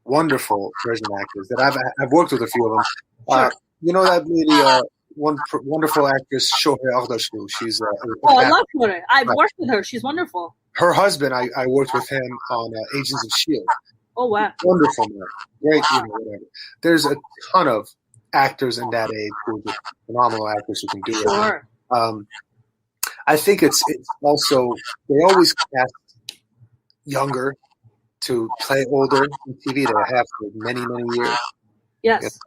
wonderful Persian actors that I've worked with a few of them. Sure. You know that lady, wonderful actress, Shohei Aghdashloo. She's I love her. I've worked with her. She's wonderful. Her husband, I worked with him on Agents of S.H.I.E.L.D. Oh, wow. Wonderful man. Great, whatever. There's a ton of actors in that age who are phenomenal actors who can do it. Sure. I think it's also, they always cast younger to play older in TV. They have for many, many years. Yes.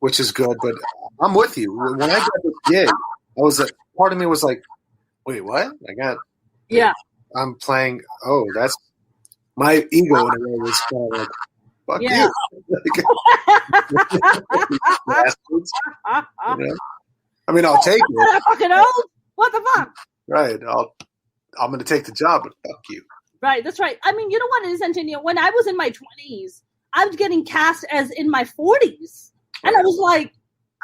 Which is good, but I'm with you. When I got this gig, I was like, part of me was like, wait, what? I'm playing, that's my ego in a way was kind of like, fuck you. Bastards. I mean, I'll take it. Fucking old? What the fuck? Right. I'm going to take the job, but fuck you. Right, that's right. I mean, you know what it is, Antonio? When I was in my 20s, I was getting cast as in my 40s. And I was like,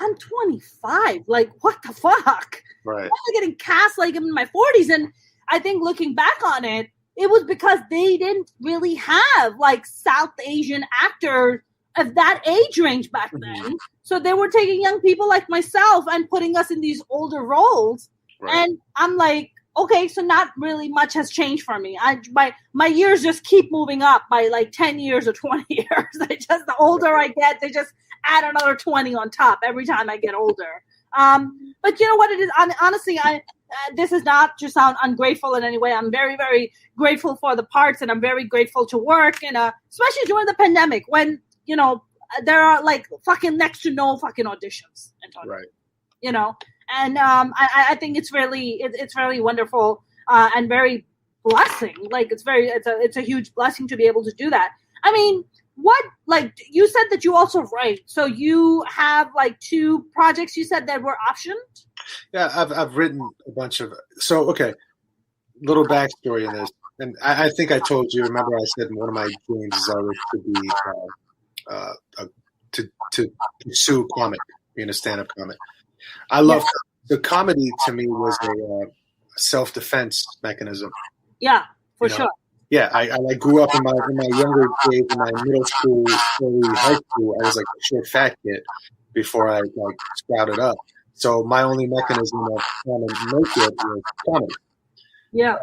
I'm 25. Like, what the fuck? Right. I was getting cast like in my 40s. And I think looking back on it, it was because they didn't really have like South Asian actors of that age range back then. Mm-hmm. So they were taking young people like myself and putting us in these older roles. Right. And I'm like, okay, so not really much has changed for me. My years just keep moving up by like 10 years or 20 years. The older I get, they just add another 20 on top every time I get older. But you know what it is? Honestly, this is not to sound ungrateful in any way. I'm very, very grateful for the parts, and I'm very grateful to work, and especially during the pandemic when, there are like fucking next to no fucking auditions. Right. And I think it's really wonderful and very blessing. Like it's a huge blessing to be able to do that. I mean, what, like you said that you also write, so you have like 2 projects you said that were optioned? Yeah, I've written a bunch of. So okay, little backstory in this, and I think I told you. Remember, I said one of my dreams is always to be to pursue comic, being a stand-up comic. I love the comedy. To me, was a self-defense mechanism. Yeah, for sure. Yeah, I grew up in my younger days, in my middle school, early high school. I was like a short, fat kid before I like sprouted up. So my only mechanism of trying to make it was comedy. Yeah,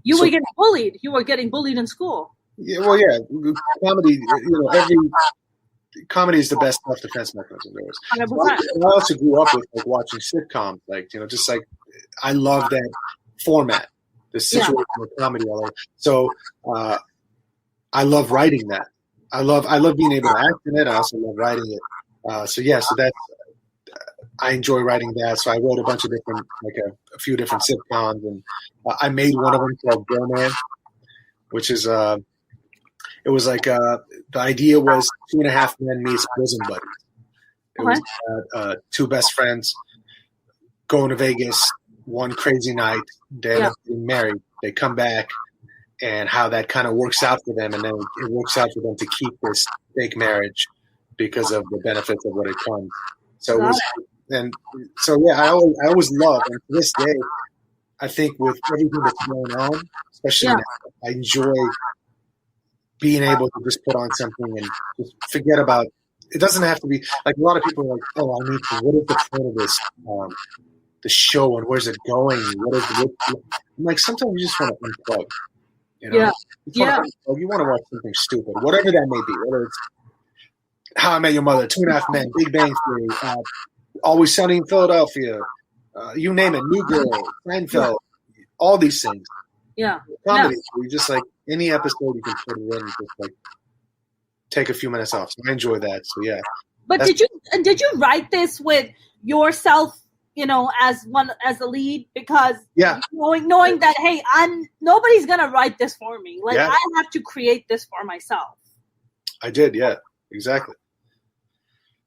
you were getting bullied. You were getting bullied in school. Yeah, well, yeah, comedy. Every comedy is the best self-defense mechanism there is. So I also grew up with like watching sitcoms, like just like I love that format, the situational comedy. So I love writing that. I love being able to act in it. I also love writing it. So that's I enjoy writing that. So I wrote a bunch of different, like a few different sitcoms, and I made one of them called Bro Man, which is it was like the idea was 2.5 Men meets bosom buddies. It was 2 best friends going to Vegas one crazy night. They end up getting married. They come back, and how that kind of works out for them, and then it works out for them to keep this fake marriage because of the benefits of what it comes. So it was, I always love, and to this day, I think with everything that's going on, especially now, I enjoy being able to just put on something and just forget about. It doesn't have to be like a lot of people are like, oh, I need to. What is the point of the show and where's it going? I'm like, sometimes you just want to unplug. You know, you want to watch something stupid, whatever that may be. Whether it's How I Met Your Mother, 2.5 Men, Big Bang Theory, Always Sunny in Philadelphia, you name it, New Girl, Seinfeld, all these things. Yeah, comedy. We just like any episode you can put it in and just like take a few minutes off. So I enjoy that. So yeah. But did you write this with yourself, as the lead? Because knowing that, hey, nobody's gonna write this for me. Like I have to create this for myself. I did, yeah, exactly.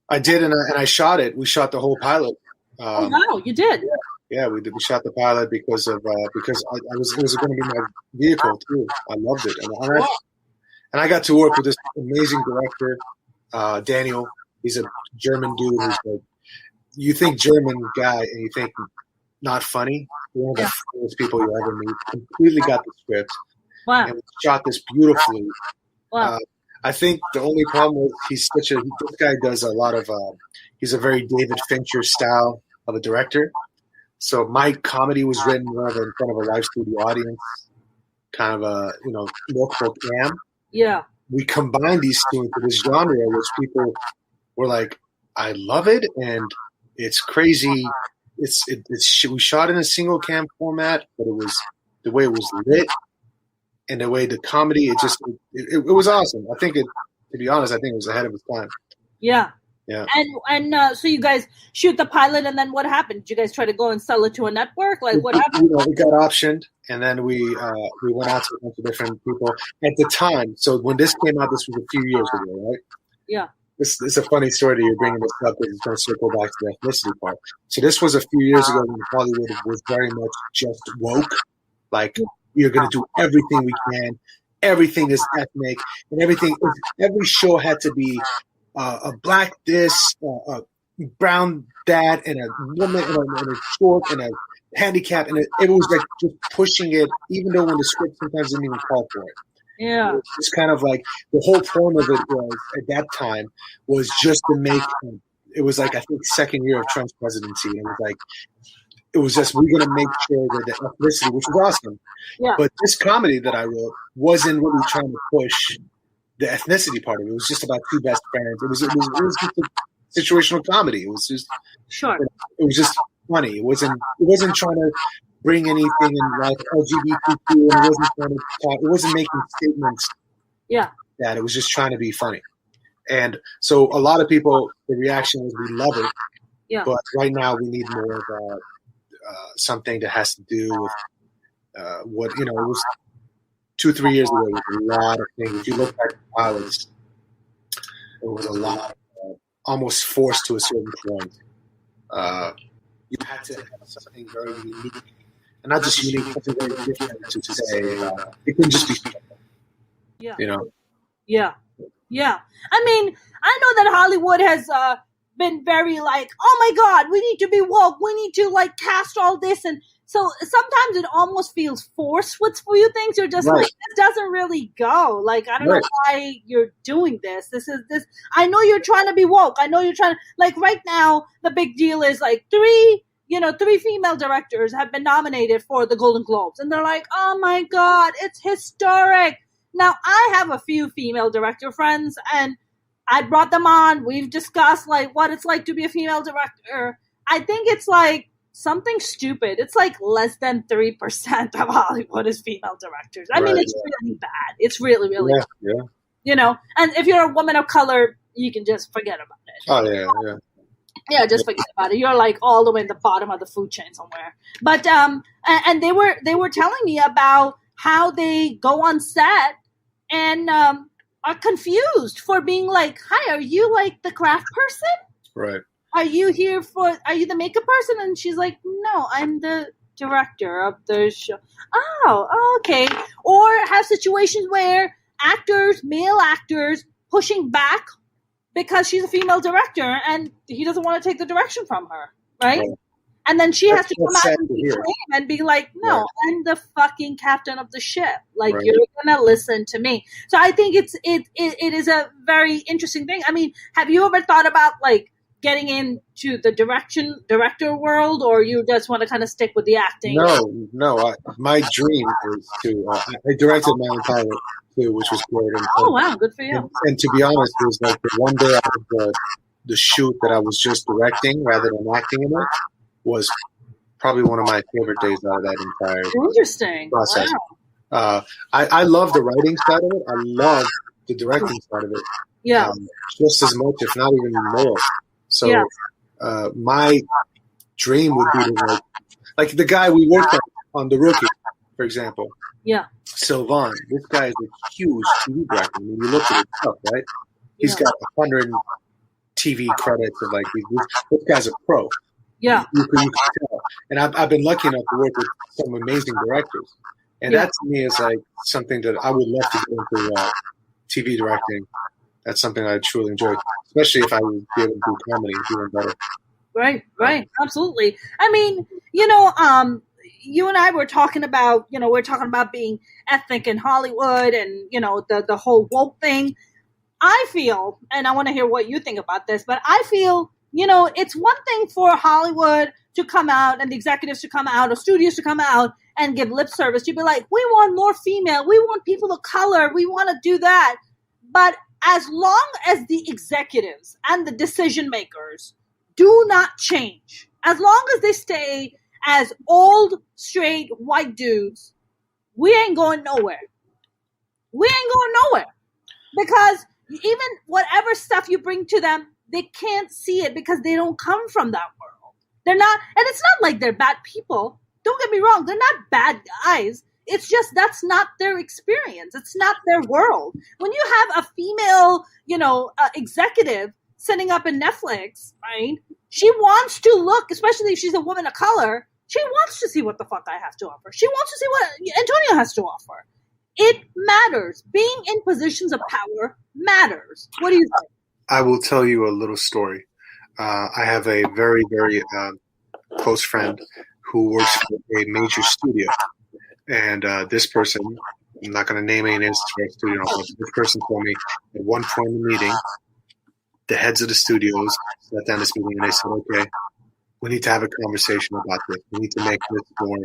I did, and I shot it. We shot the whole pilot. Oh wow, you did. Yeah, we did. We shot the pilot because it was going to be my vehicle too. I loved it, and I got to work with this amazing director, Daniel. He's a German dude who's like, you think German guy and you think not funny. One of the funniest people you ever meet. Completely got the script. Wow. And we shot this beautifully. Wow. I think the only problem was this guy does a lot of he's a very David Fincher style of a director. So my comedy was written more in front of a live studio audience, kind of a multiple cam. Yeah. We combined these two into this genre, which people were like, "I love it," and it's crazy. We shot in a single cam format, but it was the way it was lit and the way the comedy. It was awesome. I think to be honest, I think it was ahead of its time. Yeah. Yeah. And so you guys shoot the pilot, and then what happened? Did you guys try to go and sell it to a network? Like what happened? We got optioned, and then we went out to a bunch of different people at the time. So when this came out, this was a few years ago, right? Yeah. This is a funny story that you're bringing this up because it's going to circle back to the ethnicity part. So this was a few years ago when Hollywood was very much just woke. Like, we are going to do everything we can. Everything is ethnic, and every show had to be a black this, a brown that, and a woman and a short and a handicap, and it was like just pushing it, even though when the script sometimes didn't even call for it. Yeah, it's kind of like the whole point of it was at that time was just to make. It was like I think second year of Trump's presidency, and it was just we're going to make sure that the ethnicity, which was awesome. Yeah. But this comedy that I wrote wasn't really trying to push the ethnicity part of it. It was just about two best friends. It was just a situational comedy. It was just It was just funny. It wasn't trying to bring anything in like LGBTQ, and it wasn't making statements. Yeah. That it was just trying to be funny. And so a lot of people, the reaction was we love it. Yeah. But right now we need more of something that has to do with what it was 2-3 years ago. It was a lot of things. If you look back at pilots, it was a lot almost forced to a certain point. You had to have something very unique, and not just unique, something very different to say. It couldn't just be. Yeah. Yeah. Yeah. I mean, I know that Hollywood has been very like, oh my God, we need to be woke. We need to like cast all this. And so sometimes it almost feels forced with few things. You're just like, this doesn't really go. Like, I don't know why you're doing this. This. I know you're trying to be woke. I know you're trying to, like right now, the big deal is like three female directors have been nominated for the Golden Globes. And they're like, oh my God, it's historic. Now, I have a few female director friends, and I brought them on. We've discussed like what it's like to be a female director. I think it's like something stupid. It's like less than 3% of Hollywood is female directors. I mean, it's really bad. It's really, really bad. Yeah. And if you're a woman of color, you can just forget about it. Oh, yeah. Yeah, just forget about it. You're like all the way in the bottom of the food chain somewhere. But and they were telling me about how they go on set and are confused for being like, hi, are you like the craft person? Right. Are you the makeup person? And she's like, no, I'm the director of the show. Oh, okay. Or have situations where male actors pushing back because she's a female director and he doesn't want to take the direction from her, right? And then she has to come out and be and be like, no, I'm the fucking captain of the ship. Like, you're going to listen to me. So I think it is a very interesting thing. I mean, have you ever thought about, like, getting into the director world, or you just want to kind of stick with the acting? No. My dream is to. I directed my own pilot too, which was great. Oh wow, good for you. And to be honest, it was like the one day out of the shoot that I was just directing rather than acting in it was probably one of my favorite days out of that entire process. Wow. I love the writing side of it. I love the directing side of it. Yeah. Just as much, if not even more. So my dream would be to like the guy we worked on The Rookie, for example. Yeah. Sylvan. This guy is a huge TV director. I mean, you look at his stuff, right? He's got 100 TV credits of like this guy's a pro. Yeah. You can tell. And I've been lucky enough to work with some amazing directors. And that to me is like something that I would love to get into TV directing. That's something I truly enjoy, especially if I would be able to do comedy even better. Right. Absolutely. I mean, you and I were talking about, we're talking about being ethnic in Hollywood and, the whole woke thing. I feel, and I want to hear what you think about this, but I feel, it's one thing for Hollywood to come out and the executives to come out or studios to come out and give lip service. You'd be like, we want more female. We want people of color. We want to do that. But as long as the executives and the decision makers do not change, as long as they stay as old, straight, white dudes, we ain't going nowhere. Because even whatever stuff you bring to them, they can't see it because they don't come from that world. They're not, and it's not like they're bad people. Don't get me wrong. They're not bad guys. It's just that's not their experience. It's not their world. When you have a female, executive sitting up in Netflix, right? She wants to look, especially if she's a woman of color, she wants to see what the fuck I have to offer. She wants to see what Antonio has to offer. It matters. Being in positions of power matters. What do you think? I will tell you a little story. I have a very, very close friend who works for a major studio. And this person, I'm not going to name any names for a studio, but this person told me at one point in the meeting, the heads of the studios sat down this meeting and they said, okay, we need to have a conversation about this. We need to make this more.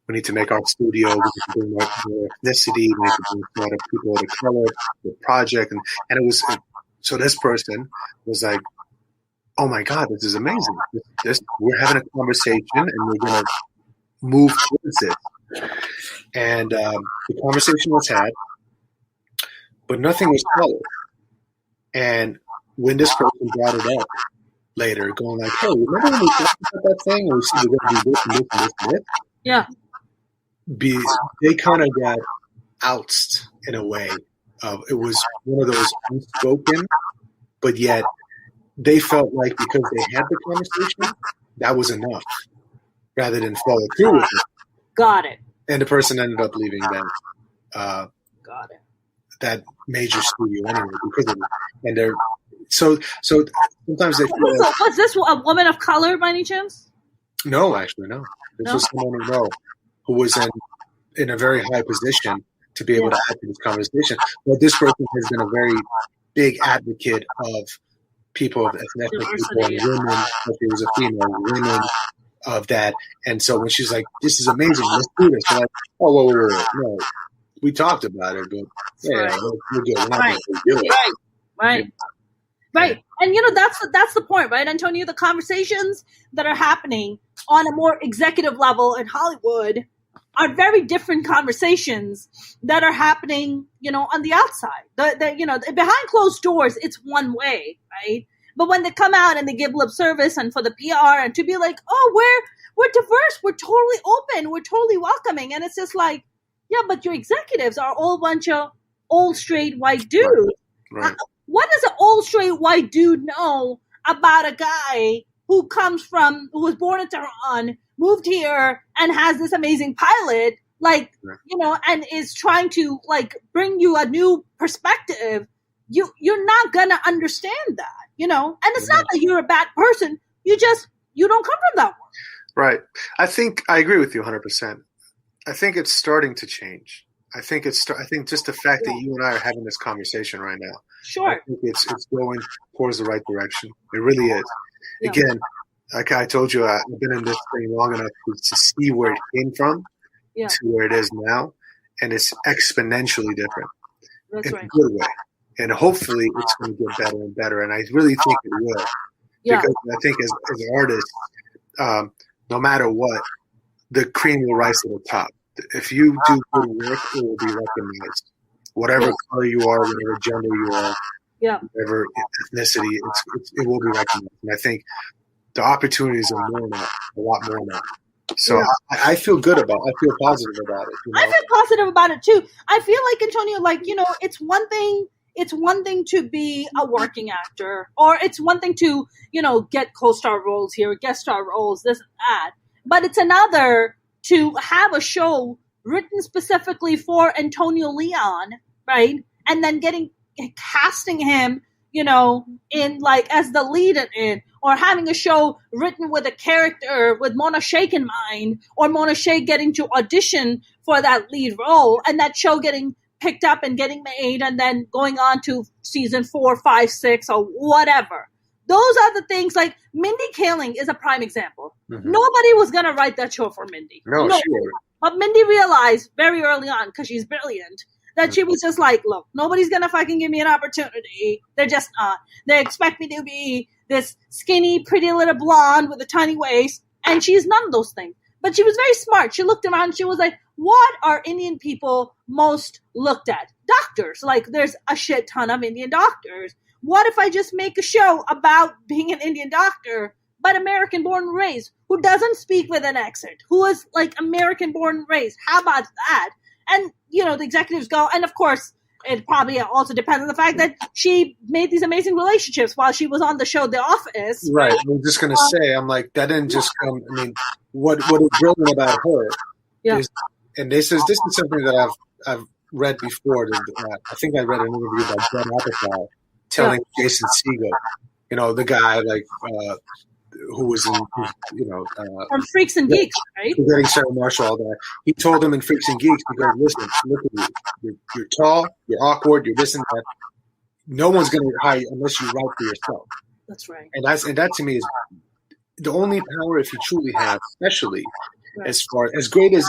We need to make our studio, we need to bring more ethnicity, we need to bring more people of color, the project. And it was, so this person was like, oh my God, this is amazing. We're having a conversation and we're going to move towards it. And the conversation was had, but nothing was followed. And when this person brought it up later, going like, hey, remember when we talked about that thing? And we said we're going to do this and this and this and this? Yeah. They kind of got ousted in a way. It was one of those unspoken, but yet they felt like because they had the conversation, that was enough, rather than follow through with it. Got it. And the person ended up leaving that. Got it. That major studio anyway because of it. And they're so sometimes they feel. Was this a woman of color by any chance? No, actually, no. This was someone who was in a very high position to be able to have this conversation. But this person has been a very big advocate of people of ethnic people and women, if it was a female, women of that. And so when she's like, this is amazing, let's do this. They're like, oh, whoa. No, we talked about it, but we're good. We're not going to do it. Right. And that's the point, right, Antonio? The conversations that are happening on a more executive level in Hollywood are very different conversations that are happening, on the outside. Behind closed doors, it's one way, right? But when they come out and they give lip service and for the PR and to be like, oh, we're diverse, we're totally open, we're totally welcoming, and it's just like, yeah, but your executives are all a bunch of old straight white dudes. Right. What does an old straight white dude know about a guy who was born in Tehran, moved here, and has this amazing pilot, and is trying to bring you a new perspective? You're not gonna understand that, And it's not that you're a bad person. You don't come from that world. Right. I think I agree with you 100%. I think it's starting to change. I think just the fact that you and I are having this conversation right now. Sure. I think it's going towards the right direction. It really is. Yeah. Again, like I told you, I've been in this thing long enough to see where it came from to where it is now, and it's exponentially different. That's in right. a good way. And hopefully it's going to get better and better. And I really think it will. Yeah. Because I think as artists, no matter what, the cream will rise to the top. If you do good work, it will be recognized. Whatever color you are, whatever gender you are, whatever ethnicity, it will be recognized. And I think the opportunities are more now, a lot more now. So I feel good about it. I feel positive about it. I feel positive about it too. I feel like, Antonio, it's one thing to be a working actor, or it's one thing to, get co-star roles here, guest star roles, this and that. But it's another to have a show written specifically for Antonio Leon, right? And then casting him, in as the lead in it, or having a show written with a character with Mona Shaikh in mind, or Mona Shaikh getting to audition for that lead role, and that show getting picked up and getting made, and then going on to season 4, 5, 6, or whatever. Those are the things. Like Mindy Kaling is a prime example. Mm-hmm. Nobody was going to write that show for Mindy. No, sure. But Mindy realized very early on, because she's brilliant, that she was just like, look, nobody's going to fucking give me an opportunity. They're just not. They expect me to be this skinny, pretty little blonde with a tiny waist, and she's none of those things. But she was very smart. She looked around and she was like, what are Indian people most looked at? Doctors. Like, there's a shit ton of Indian doctors. What if I just make a show about being an Indian doctor, but American-born and raised, who doesn't speak with an accent, who is like American-born and raised? How about that? And, the executives go, and of course, it probably also depends on the fact that she made these amazing relationships while she was on the show The Office. Right. I'm just going to say, I'm like, that didn't just come. I mean, what is brilliant about her is, and this is something that I've read before. I think I read an interview by Ben Apatow telling Jason Segel, the guy who was in, from Freaks and Geeks, right? Getting Sarah Marshall, all that. He told him in Freaks and Geeks, he goes, listen, look at you. You're tall, you're awkward, you're this and that. No one's going to hire you unless you write for yourself. That's right. And that to me is the only power, if you truly have, especially as far as great as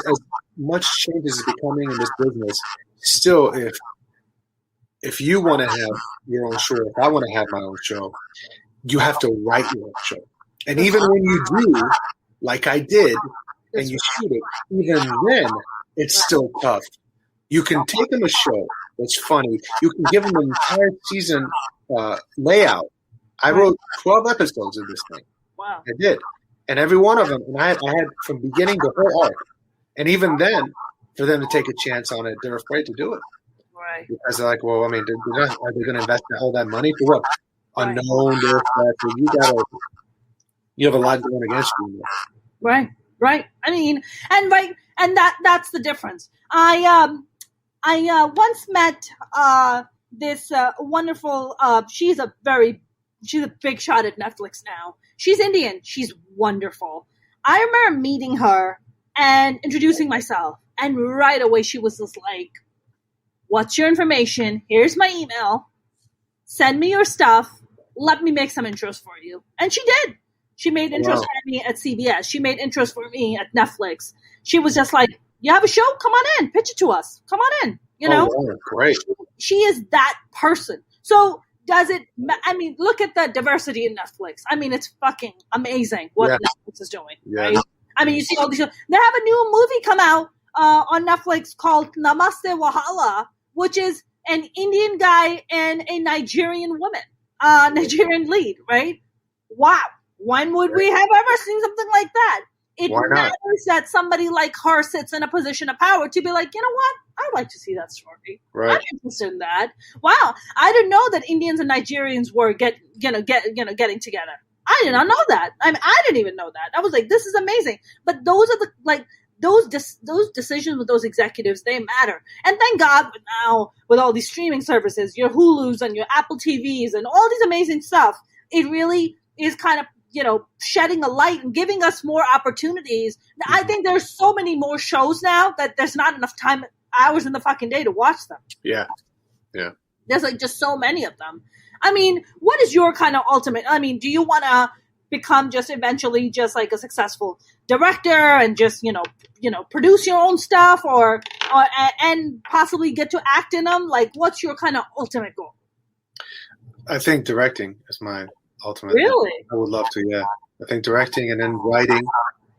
much change is becoming in this business, still if you want to have your own show, if I want to have my own show, you have to write your own show. And even when you do, like I did, and you shoot it, even then, it's still tough. You can take them a show that's funny. You can give them an entire season layout. I wrote 12 episodes of this thing. Wow. I did. And every one of them, and I had from beginning to whole arc. And even then, for them to take a chance on it, they're afraid to do it. Right. Because they're like, well, I mean, are they going to invest all that money for what? Right. Unknown, you have a lot going against you. Right. I mean, and that's the difference. I once met this wonderful. She's a big shot at Netflix now. She's Indian. She's wonderful. I remember meeting her and introducing myself, and right away she was just like, "What's your information? Here's my email. Send me your stuff. Let me make some intros for you." And she did. She made intros for me at CBS. She made intros for me at Netflix. She was just like, "You have a show? Come on in. Pitch it to us. Come on in." Great. She is that person. So does it? I mean, look at the diversity in Netflix. I mean, it's fucking amazing what Netflix is doing. Yeah. Right? I mean, you see all these shows. They have a new movie come out on Netflix called Namaste Wahala, which is an Indian guy and a Nigerian woman, Nigerian lead. Right? Wow. When would we have ever seen something like that? It matters that somebody like her sits in a position of power to be like, you know what? I'd like to see that story. Right. I'm interested in that. Wow, I didn't know that Indians and Nigerians were getting together. I did not know that. I mean, I didn't even know that. I was like, this is amazing. But those are those decisions with those executives, they matter. And thank God now with all these streaming services, your Hulus and your Apple TVs and all these amazing stuff, it really is kind of, shedding a light and giving us more opportunities. I think there's so many more shows now that there's not enough time hours in the fucking day to watch them. Yeah. There's like just so many of them. I mean, what is your kind of ultimate? I mean, do you want to become just eventually just like a successful director and just produce your own stuff, or and possibly get to act in them? Like, what's your kind of ultimate goal? I think directing is my ultimate. Really? I would love to. Yeah, I think directing and then writing,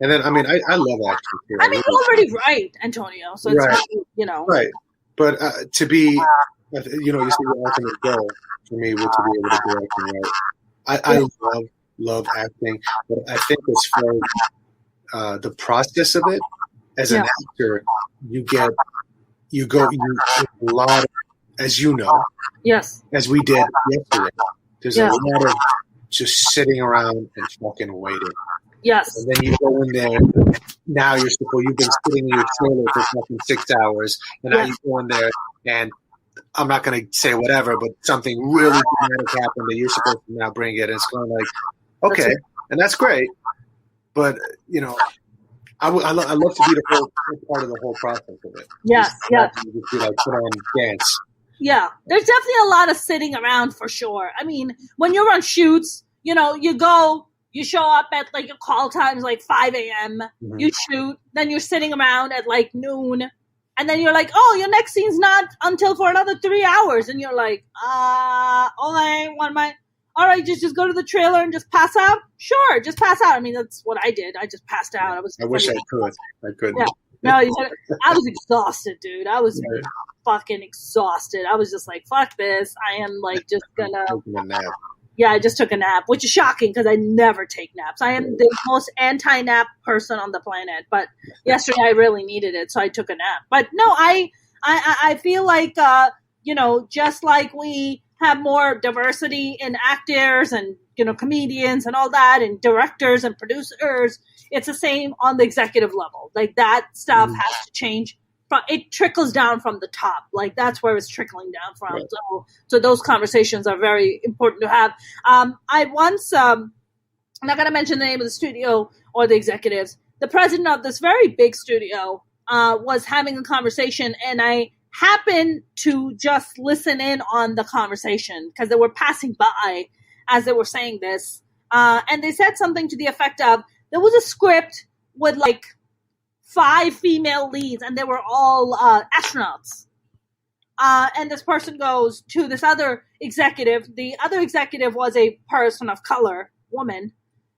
and then I mean I love acting too. I mean, you already write, Antonio, so it's not, right. But to be, you see the ultimate goal for me would to be able to direct and write. I love acting, but I think as far as the process of it, as an actor, you go a lot of, as you know, yes, as we did yesterday. There's a lot of just sitting around and fucking waiting. Yes. And then you go in there. Now you've been sitting in your trailer for fucking 6 hours, and now you go in there, and I'm not going to say whatever, but something really dramatic happened that you're supposed to now bring it. And it's kind of like, okay, and that's great, but I love to be the whole part of the whole process of it. Yes, just be like put on dance. Yeah, there's definitely a lot of sitting around for sure. I mean, when you're on shoots, you show up at like your call times like 5 a.m. Mm-hmm. You shoot, then you're sitting around at like noon, and then you're like, oh, your next scene's not until for another 3 hours, and you're like, all right, just go to the trailer and just pass out? Sure, just pass out. I mean, that's what I did. I just passed out. I wish I could. I couldn't. Yeah. No, I was exhausted, dude. I was fucking exhausted. I was just like, fuck this. I am like just gonna. Yeah, I just took a nap, which is shocking because I never take naps. I am the most anti-nap person on the planet. But yesterday I really needed it, so I took a nap. But no, I feel like just like we have more diversity in actors and comedians and all that, and directors and producers, it's the same on the executive level. Like that stuff has to change. It trickles down from the top. Like that's where it's trickling down from. Right. So those conversations are very important to have. I once, I'm not going to mention the name of the studio or the executives. The president of this very big studio was having a conversation, and I happened to just listen in on the conversation because they were passing by as they were saying this. And they said something to the effect of, there was a script with like 5 female leads, and they were all astronauts. And this person goes to this other executive. The other executive was a person of color, woman.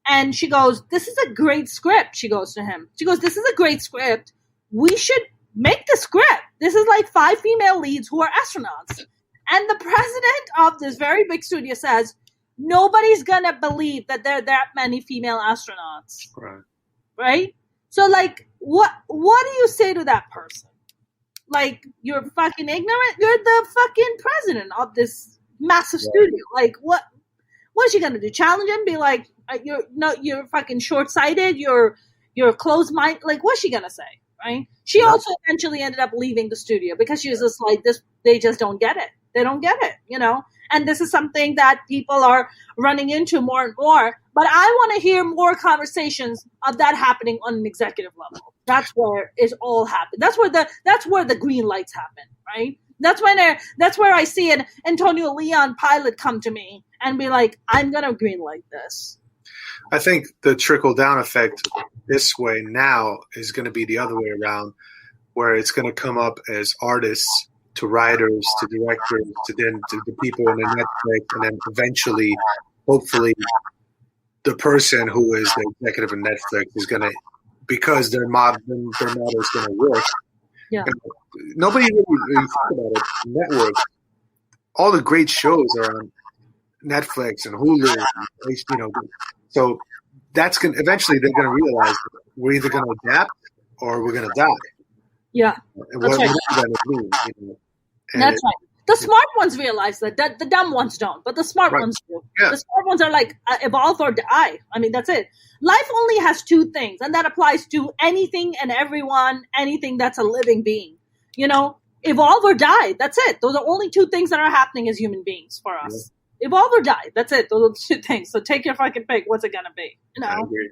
And she goes, this is a great script. She goes to him. She goes, this is a great script. We should make the script. This is like 5 female leads who are astronauts. And the president of this very big studio says, nobody's going to believe that there are that many female astronauts. Right? So, like, what do you say to that person? Like, you're fucking ignorant? You're the fucking president of this massive studio. Like, what is she gonna do? Challenge him? Be like, you're fucking short-sighted. You're closed-minded. Like, what's she gonna say? Right? She also eventually ended up leaving the studio because she was just like, this. They just don't get it. They don't get it. And this is something that people are running into more and more. But I want to hear more conversations of that happening on an executive level. That's where it all happens. That's where the green lights happen, right? That's where I see an Antonio Leon pilot come to me and be like, I'm gonna green light this. I think the trickle down effect this way now is going to be the other way around, where it's going to come up as artists to writers to directors to the people in the Netflix, and then eventually, hopefully, the person who is the executive of Netflix is going to, because their model is going to work. Yeah. Nobody really think about it. Networks, all the great shows are on Netflix and Hulu, so that's going. Eventually, they're going to realize that we're either going to adapt or we're going to die. Yeah, and what does that mean? That's right. The smart ones realize that. The dumb ones don't, but the smart ones do. Yeah. The smart ones are like, evolve or die. I mean, that's it. Life only has 2 things, and that applies to anything and everyone, anything that's a living being. Evolve or die. That's it. Those are only 2 things that are happening as human beings for us. Yeah. Evolve or die. That's it. Those are the 2 things. So take your fucking pick. What's it gonna be? I agree.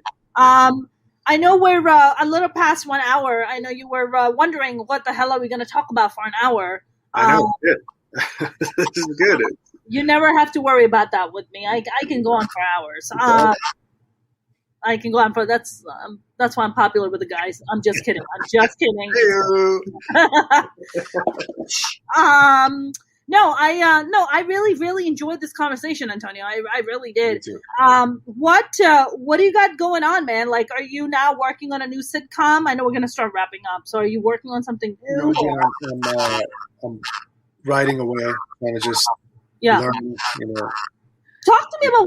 I know we're a little past 1 hour. I know you were wondering what the hell are we going to talk about for an hour. I know. Good. This is good. You never have to worry about that with me. I can go on for hours. I can go on for that's why I'm popular with the guys. I'm just kidding. No, I really enjoyed this conversation, Antonio. I really did. Me too. What do you got going on, man? Like, are you now working on a new sitcom? I know we're gonna start wrapping up. So, are you working on something new? I'm writing away, trying to just learn. Talk to me about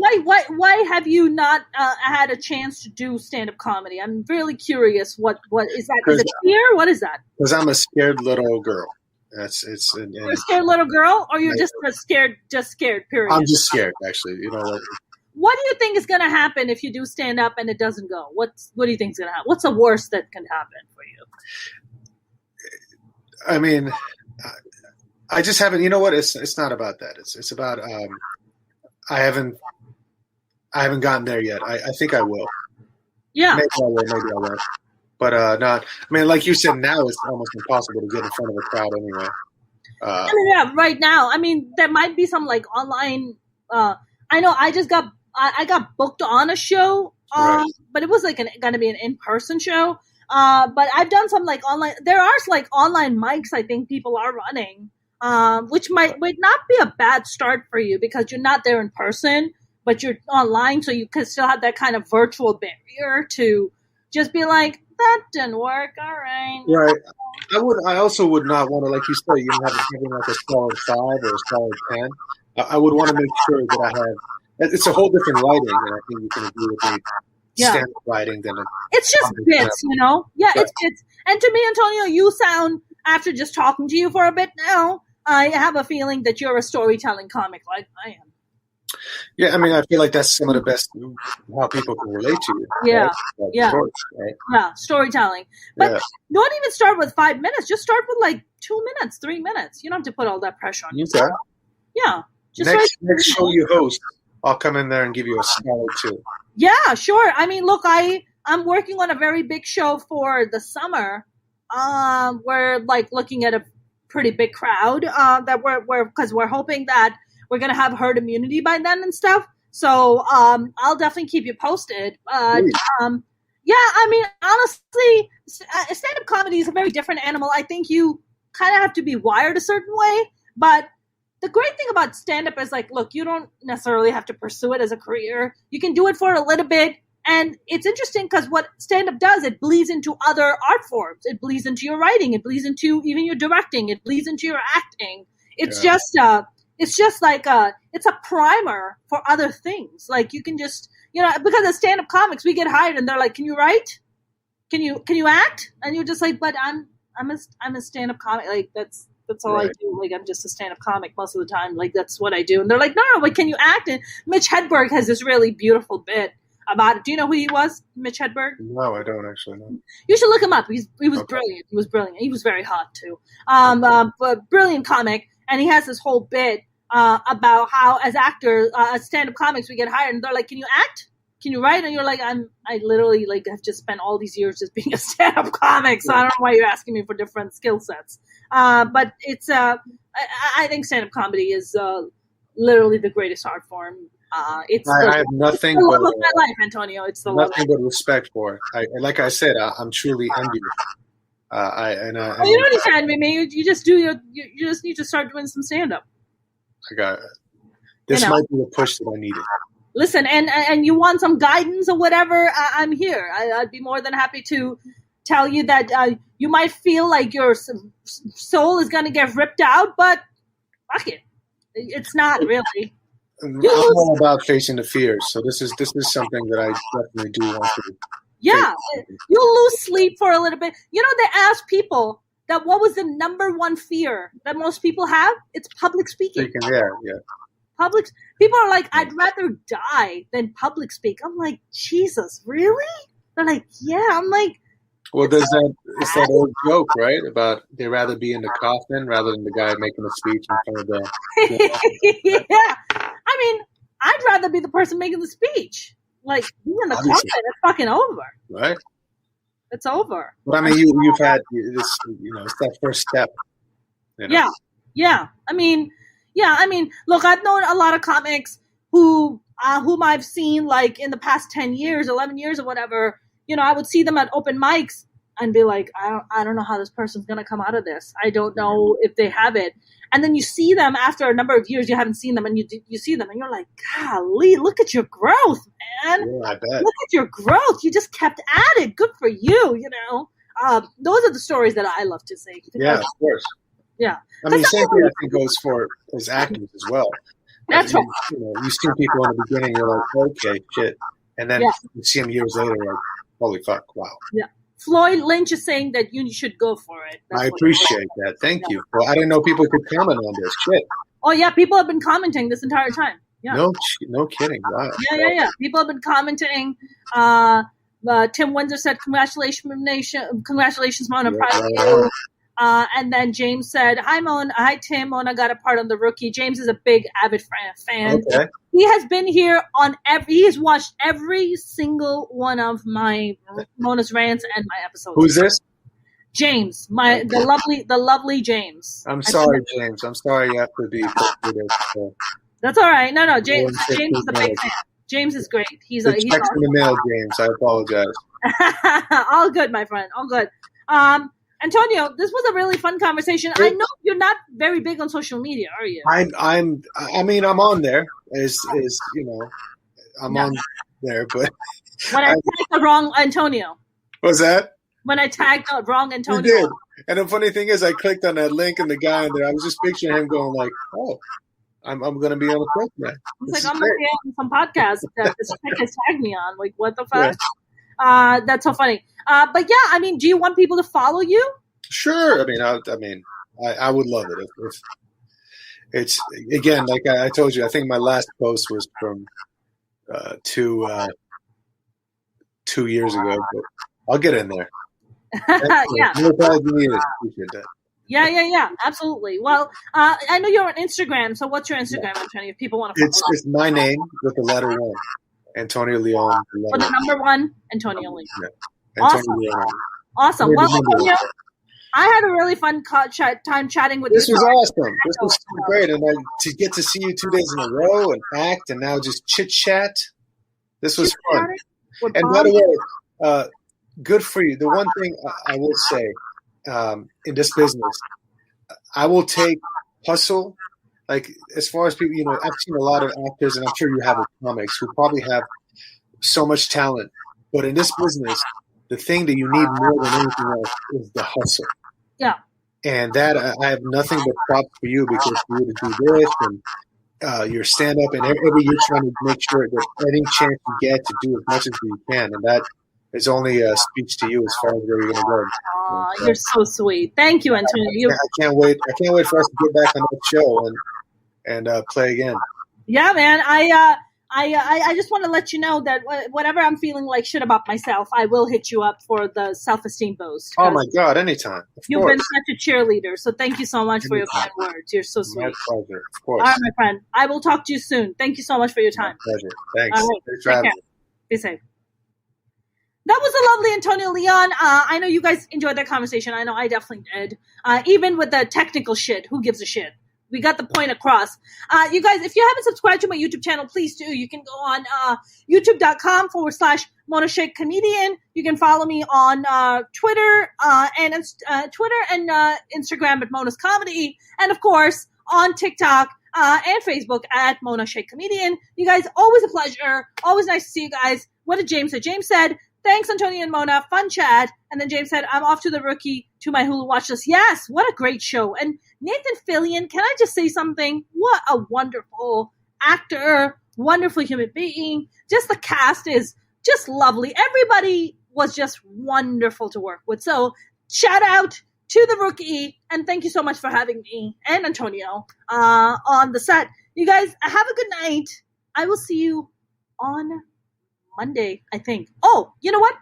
why have you not had a chance to do stand-up comedy? I'm really curious. What is that? Is it fear? What is that? Because I'm a scared little girl. You're a scared little girl, or you're just scared? Period. I'm just scared, actually. What do you think is going to happen if you do stand up and it doesn't go? What do you think is going to happen? What's the worst that can happen for you? I mean, I just haven't. You know what? It's not about that. It's about I haven't gotten there yet. I think I will. Yeah. Maybe I will. But not. I mean, like you said, now it's almost impossible to get in front of a crowd anyway. Right now. I mean, there might be some like online. I know. I got booked on a show, Right. but it was like going to be an in-person show. But I've done some like online. There are like online mics. I think people are running, which might not be a bad start for you because you're not there in person, but you're online, so you can still have that kind of virtual barrier to just be like, that didn't work. All right. Right. I also would not want to, like you said, you have having like a solid 5 or a solid 10. I would want to make sure that I have. It's a whole different writing, and I think you can agree with me. Stand-up writing than it's just bits, Yeah, it's bits. And to me, Antonio, you sound, after just talking to you for a bit now, I have a feeling that you're a storytelling comic like I am. Yeah, I mean, I feel like that's some of the best how people can relate to you. Yeah, right? Stories, right? Yeah, storytelling. But don't even start with 5 minutes. Just start with like 2 minutes, 3 minutes. You don't have to put all that pressure on yourself. Yeah. Just next show you host, I'll come in there and give you a solid 2. Yeah, sure. I mean, look, I'm working on a very big show for the summer. We're like looking at a pretty big crowd. That because we're hoping that we're gonna have herd immunity by then and stuff. So I'll definitely keep you posted. I mean, honestly, stand-up comedy is a very different animal. I think you kind of have to be wired a certain way, but the great thing about stand-up is, like, look, you don't necessarily have to pursue it as a career. You can do it for a little bit. And it's interesting because what stand-up does, it bleeds into other art forms. It bleeds into your writing. It bleeds into even your directing. It bleeds into your acting. It's just like it's a primer for other things. Like, you can just, because as stand-up comics, we get hired and they're like, can you write? Can you act? And you're just like, but I'm a stand-up comic. Like, that's all I do. Like, I'm just a stand-up comic most of the time. Like, that's what I do. And they're like, no, but can you act? And Mitch Hedberg has this really beautiful bit about it. Do you know who he was, Mitch Hedberg? No, I don't actually know. You should look him up. He was brilliant. He was brilliant. He was very hot too. But brilliant comic. And he has this whole bit about how, as actors, as stand-up comics, we get hired, and they're like, can you act? Can you write? And you're like, I literally like have just spent all these years just being a stand-up comic, so I don't know why you're asking me for different skill sets. But it's I think stand-up comedy is literally the greatest art form. I have nothing but but my life, Antonio. It's the nothing but respect for it. Like I said, I'm truly envious. You don't need to envy me. You just do you just need to start doing some stand-up. I got it. This might be the push that I needed. Listen, and you want some guidance or whatever, I'm here. I'd be more than happy to tell you that you might feel like your soul is going to get ripped out, but fuck it. It's not really. I'm all about facing the fears, so this is something that I definitely do want to. Yeah, you'll lose sleep for a little bit. They ask people that what was the number one fear that most people have? It's public speaking. Yeah. Public people are like, I'd rather die than public speak. I'm like, Jesus, really? They're like, yeah. I'm like, well, it's that old joke, right? About they'd rather be in the coffin rather than the guy making a speech in front of the. Yeah, I mean, I'd rather be the person making the speech. Like, being in the coffin, it's fucking over. Right. It's over. But I mean, you've had this, it's that first step. Yeah. I mean, look, I've known a lot of comics whom I've seen like in the past 10 years, 11 years or whatever. I would see them at open mics and be like, I don't know how this person's going to come out of this. I don't know if they have it. And then you see them after a number of years, you haven't seen them, and you see them and you're like, golly, look at your growth, man. Yeah, I bet. Look at your growth. You just kept at it. Good for you, Those are the stories that I love to see. Yeah, of course. Yeah. I mean, same thing I think goes for as actors as well. That's right. You see people in the beginning, you're like, okay, shit. And then you see them years later, like, holy fuck, wow. Yeah. Floyd Lynch is saying that you should go for it. I appreciate that. Thank you. Well, I didn't know people could comment on this shit. Oh, yeah. People have been commenting this entire time. Yeah. No kidding. Wow. Yeah. People have been commenting. Tim Windsor said, congratulations, Mona. I'm proud of you. And then James said, hi, Tim. Mona got a part on The Rookie. James is a big, avid fan. Okay. He has been here he has watched every single one of my Mona's rants and my episodes. Who's this? James, the lovely James. I'm sorry, James. I'm sorry you have to be. That's all right. No, James is a big fan. James is great. He's awesome. In the mail, James. I apologize. All good, my friend. All good. Antonio, this was a really fun conversation. I know you're not very big on social media, are you? I'm on there. I'm on there, but when I tagged the wrong Antonio. What's that? When I tagged the wrong Antonio. You did. And the funny thing is, I clicked on that link and the guy in there. I was just picturing him going like, "Oh, I'm going to be on the clip now." He's like, "I'm going to be on some podcast that this chick has tagged me on." Like, what the fuck? Yeah. That's so funny. But yeah, I mean, do you want people to follow you? Sure. I would love it if it's again, like I told you. I think my last post was from 2 years ago, but I'll get in there. Yeah. Appreciate that. Yeah. Absolutely. Well, I know you're on Instagram. So what's your Instagram, Antonio? If people want to follow it's my name with the letter 1. Antonio Leon. For the number 1, Antonio Leon. Yeah. Antonio Leon. Awesome. Well, Antonio, I had a really fun time chatting with you. This was awesome. This was great. And to get to see you 2 days in a row and act and now just chit-chat, this was fun. And by the way, good for you. The one thing I will say in this business, I will take hustle. Like, as far as people, I've seen a lot of actors, and I'm sure you have with comics, who probably have so much talent. But in this business, the thing that you need more than anything else is the hustle. Yeah. And that I have nothing but props for you, because for you to do this and your stand-up, and every year trying to make sure that any chance you get to do as much as you can. And that is only a speech to you as far as where you're going to go. You're so sweet. Thank you, Antonio. I can't wait. I can't wait for us to get back on that show and play again. Yeah, man. I just want to let you know that whatever I'm feeling like shit about myself, I will hit you up for the self-esteem boost. Oh my God, anytime. You've been such a cheerleader, so thank you so much for your kind words. You're so sweet. My pleasure, of course. All right, my friend. I will talk to you soon. Thank you so much for your time. My pleasure. Thanks. All right. Thanks for having me. Be safe. That was the lovely Antonio Leon. I know you guys enjoyed that conversation. I know I definitely did. Even with the technical shit, who gives a shit? We got the point across. You guys, if you haven't subscribed to my YouTube channel, please do. You can go on youtube.com/Mona Sheikh Comedian. You can follow me on Twitter and Instagram at Mona's Comedy. And, of course, on TikTok and Facebook at Mona Sheikh Comedian. You guys, always a pleasure. Always nice to see you guys. What did James say? James said, thanks, Antonio and Mona. Fun chat. And then James said, I'm off to The Rookie to my Hulu watch list. Yes, what a great show. And Nathan Fillion, can I just say something? What a wonderful actor, wonderful human being. Just the cast is just lovely. Everybody was just wonderful to work with. So shout out to The Rookie. And thank you so much for having me and Antonio on the set. You guys, have a good night. I will see you on Monday, I think. Oh, you know what?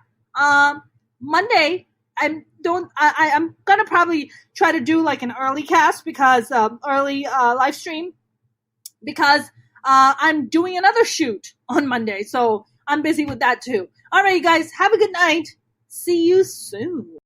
Monday, I'm gonna probably try to do like an early cast, because early live stream, because I'm doing another shoot on Monday, so I'm busy with that too. All right, you guys, have a good night. See you soon.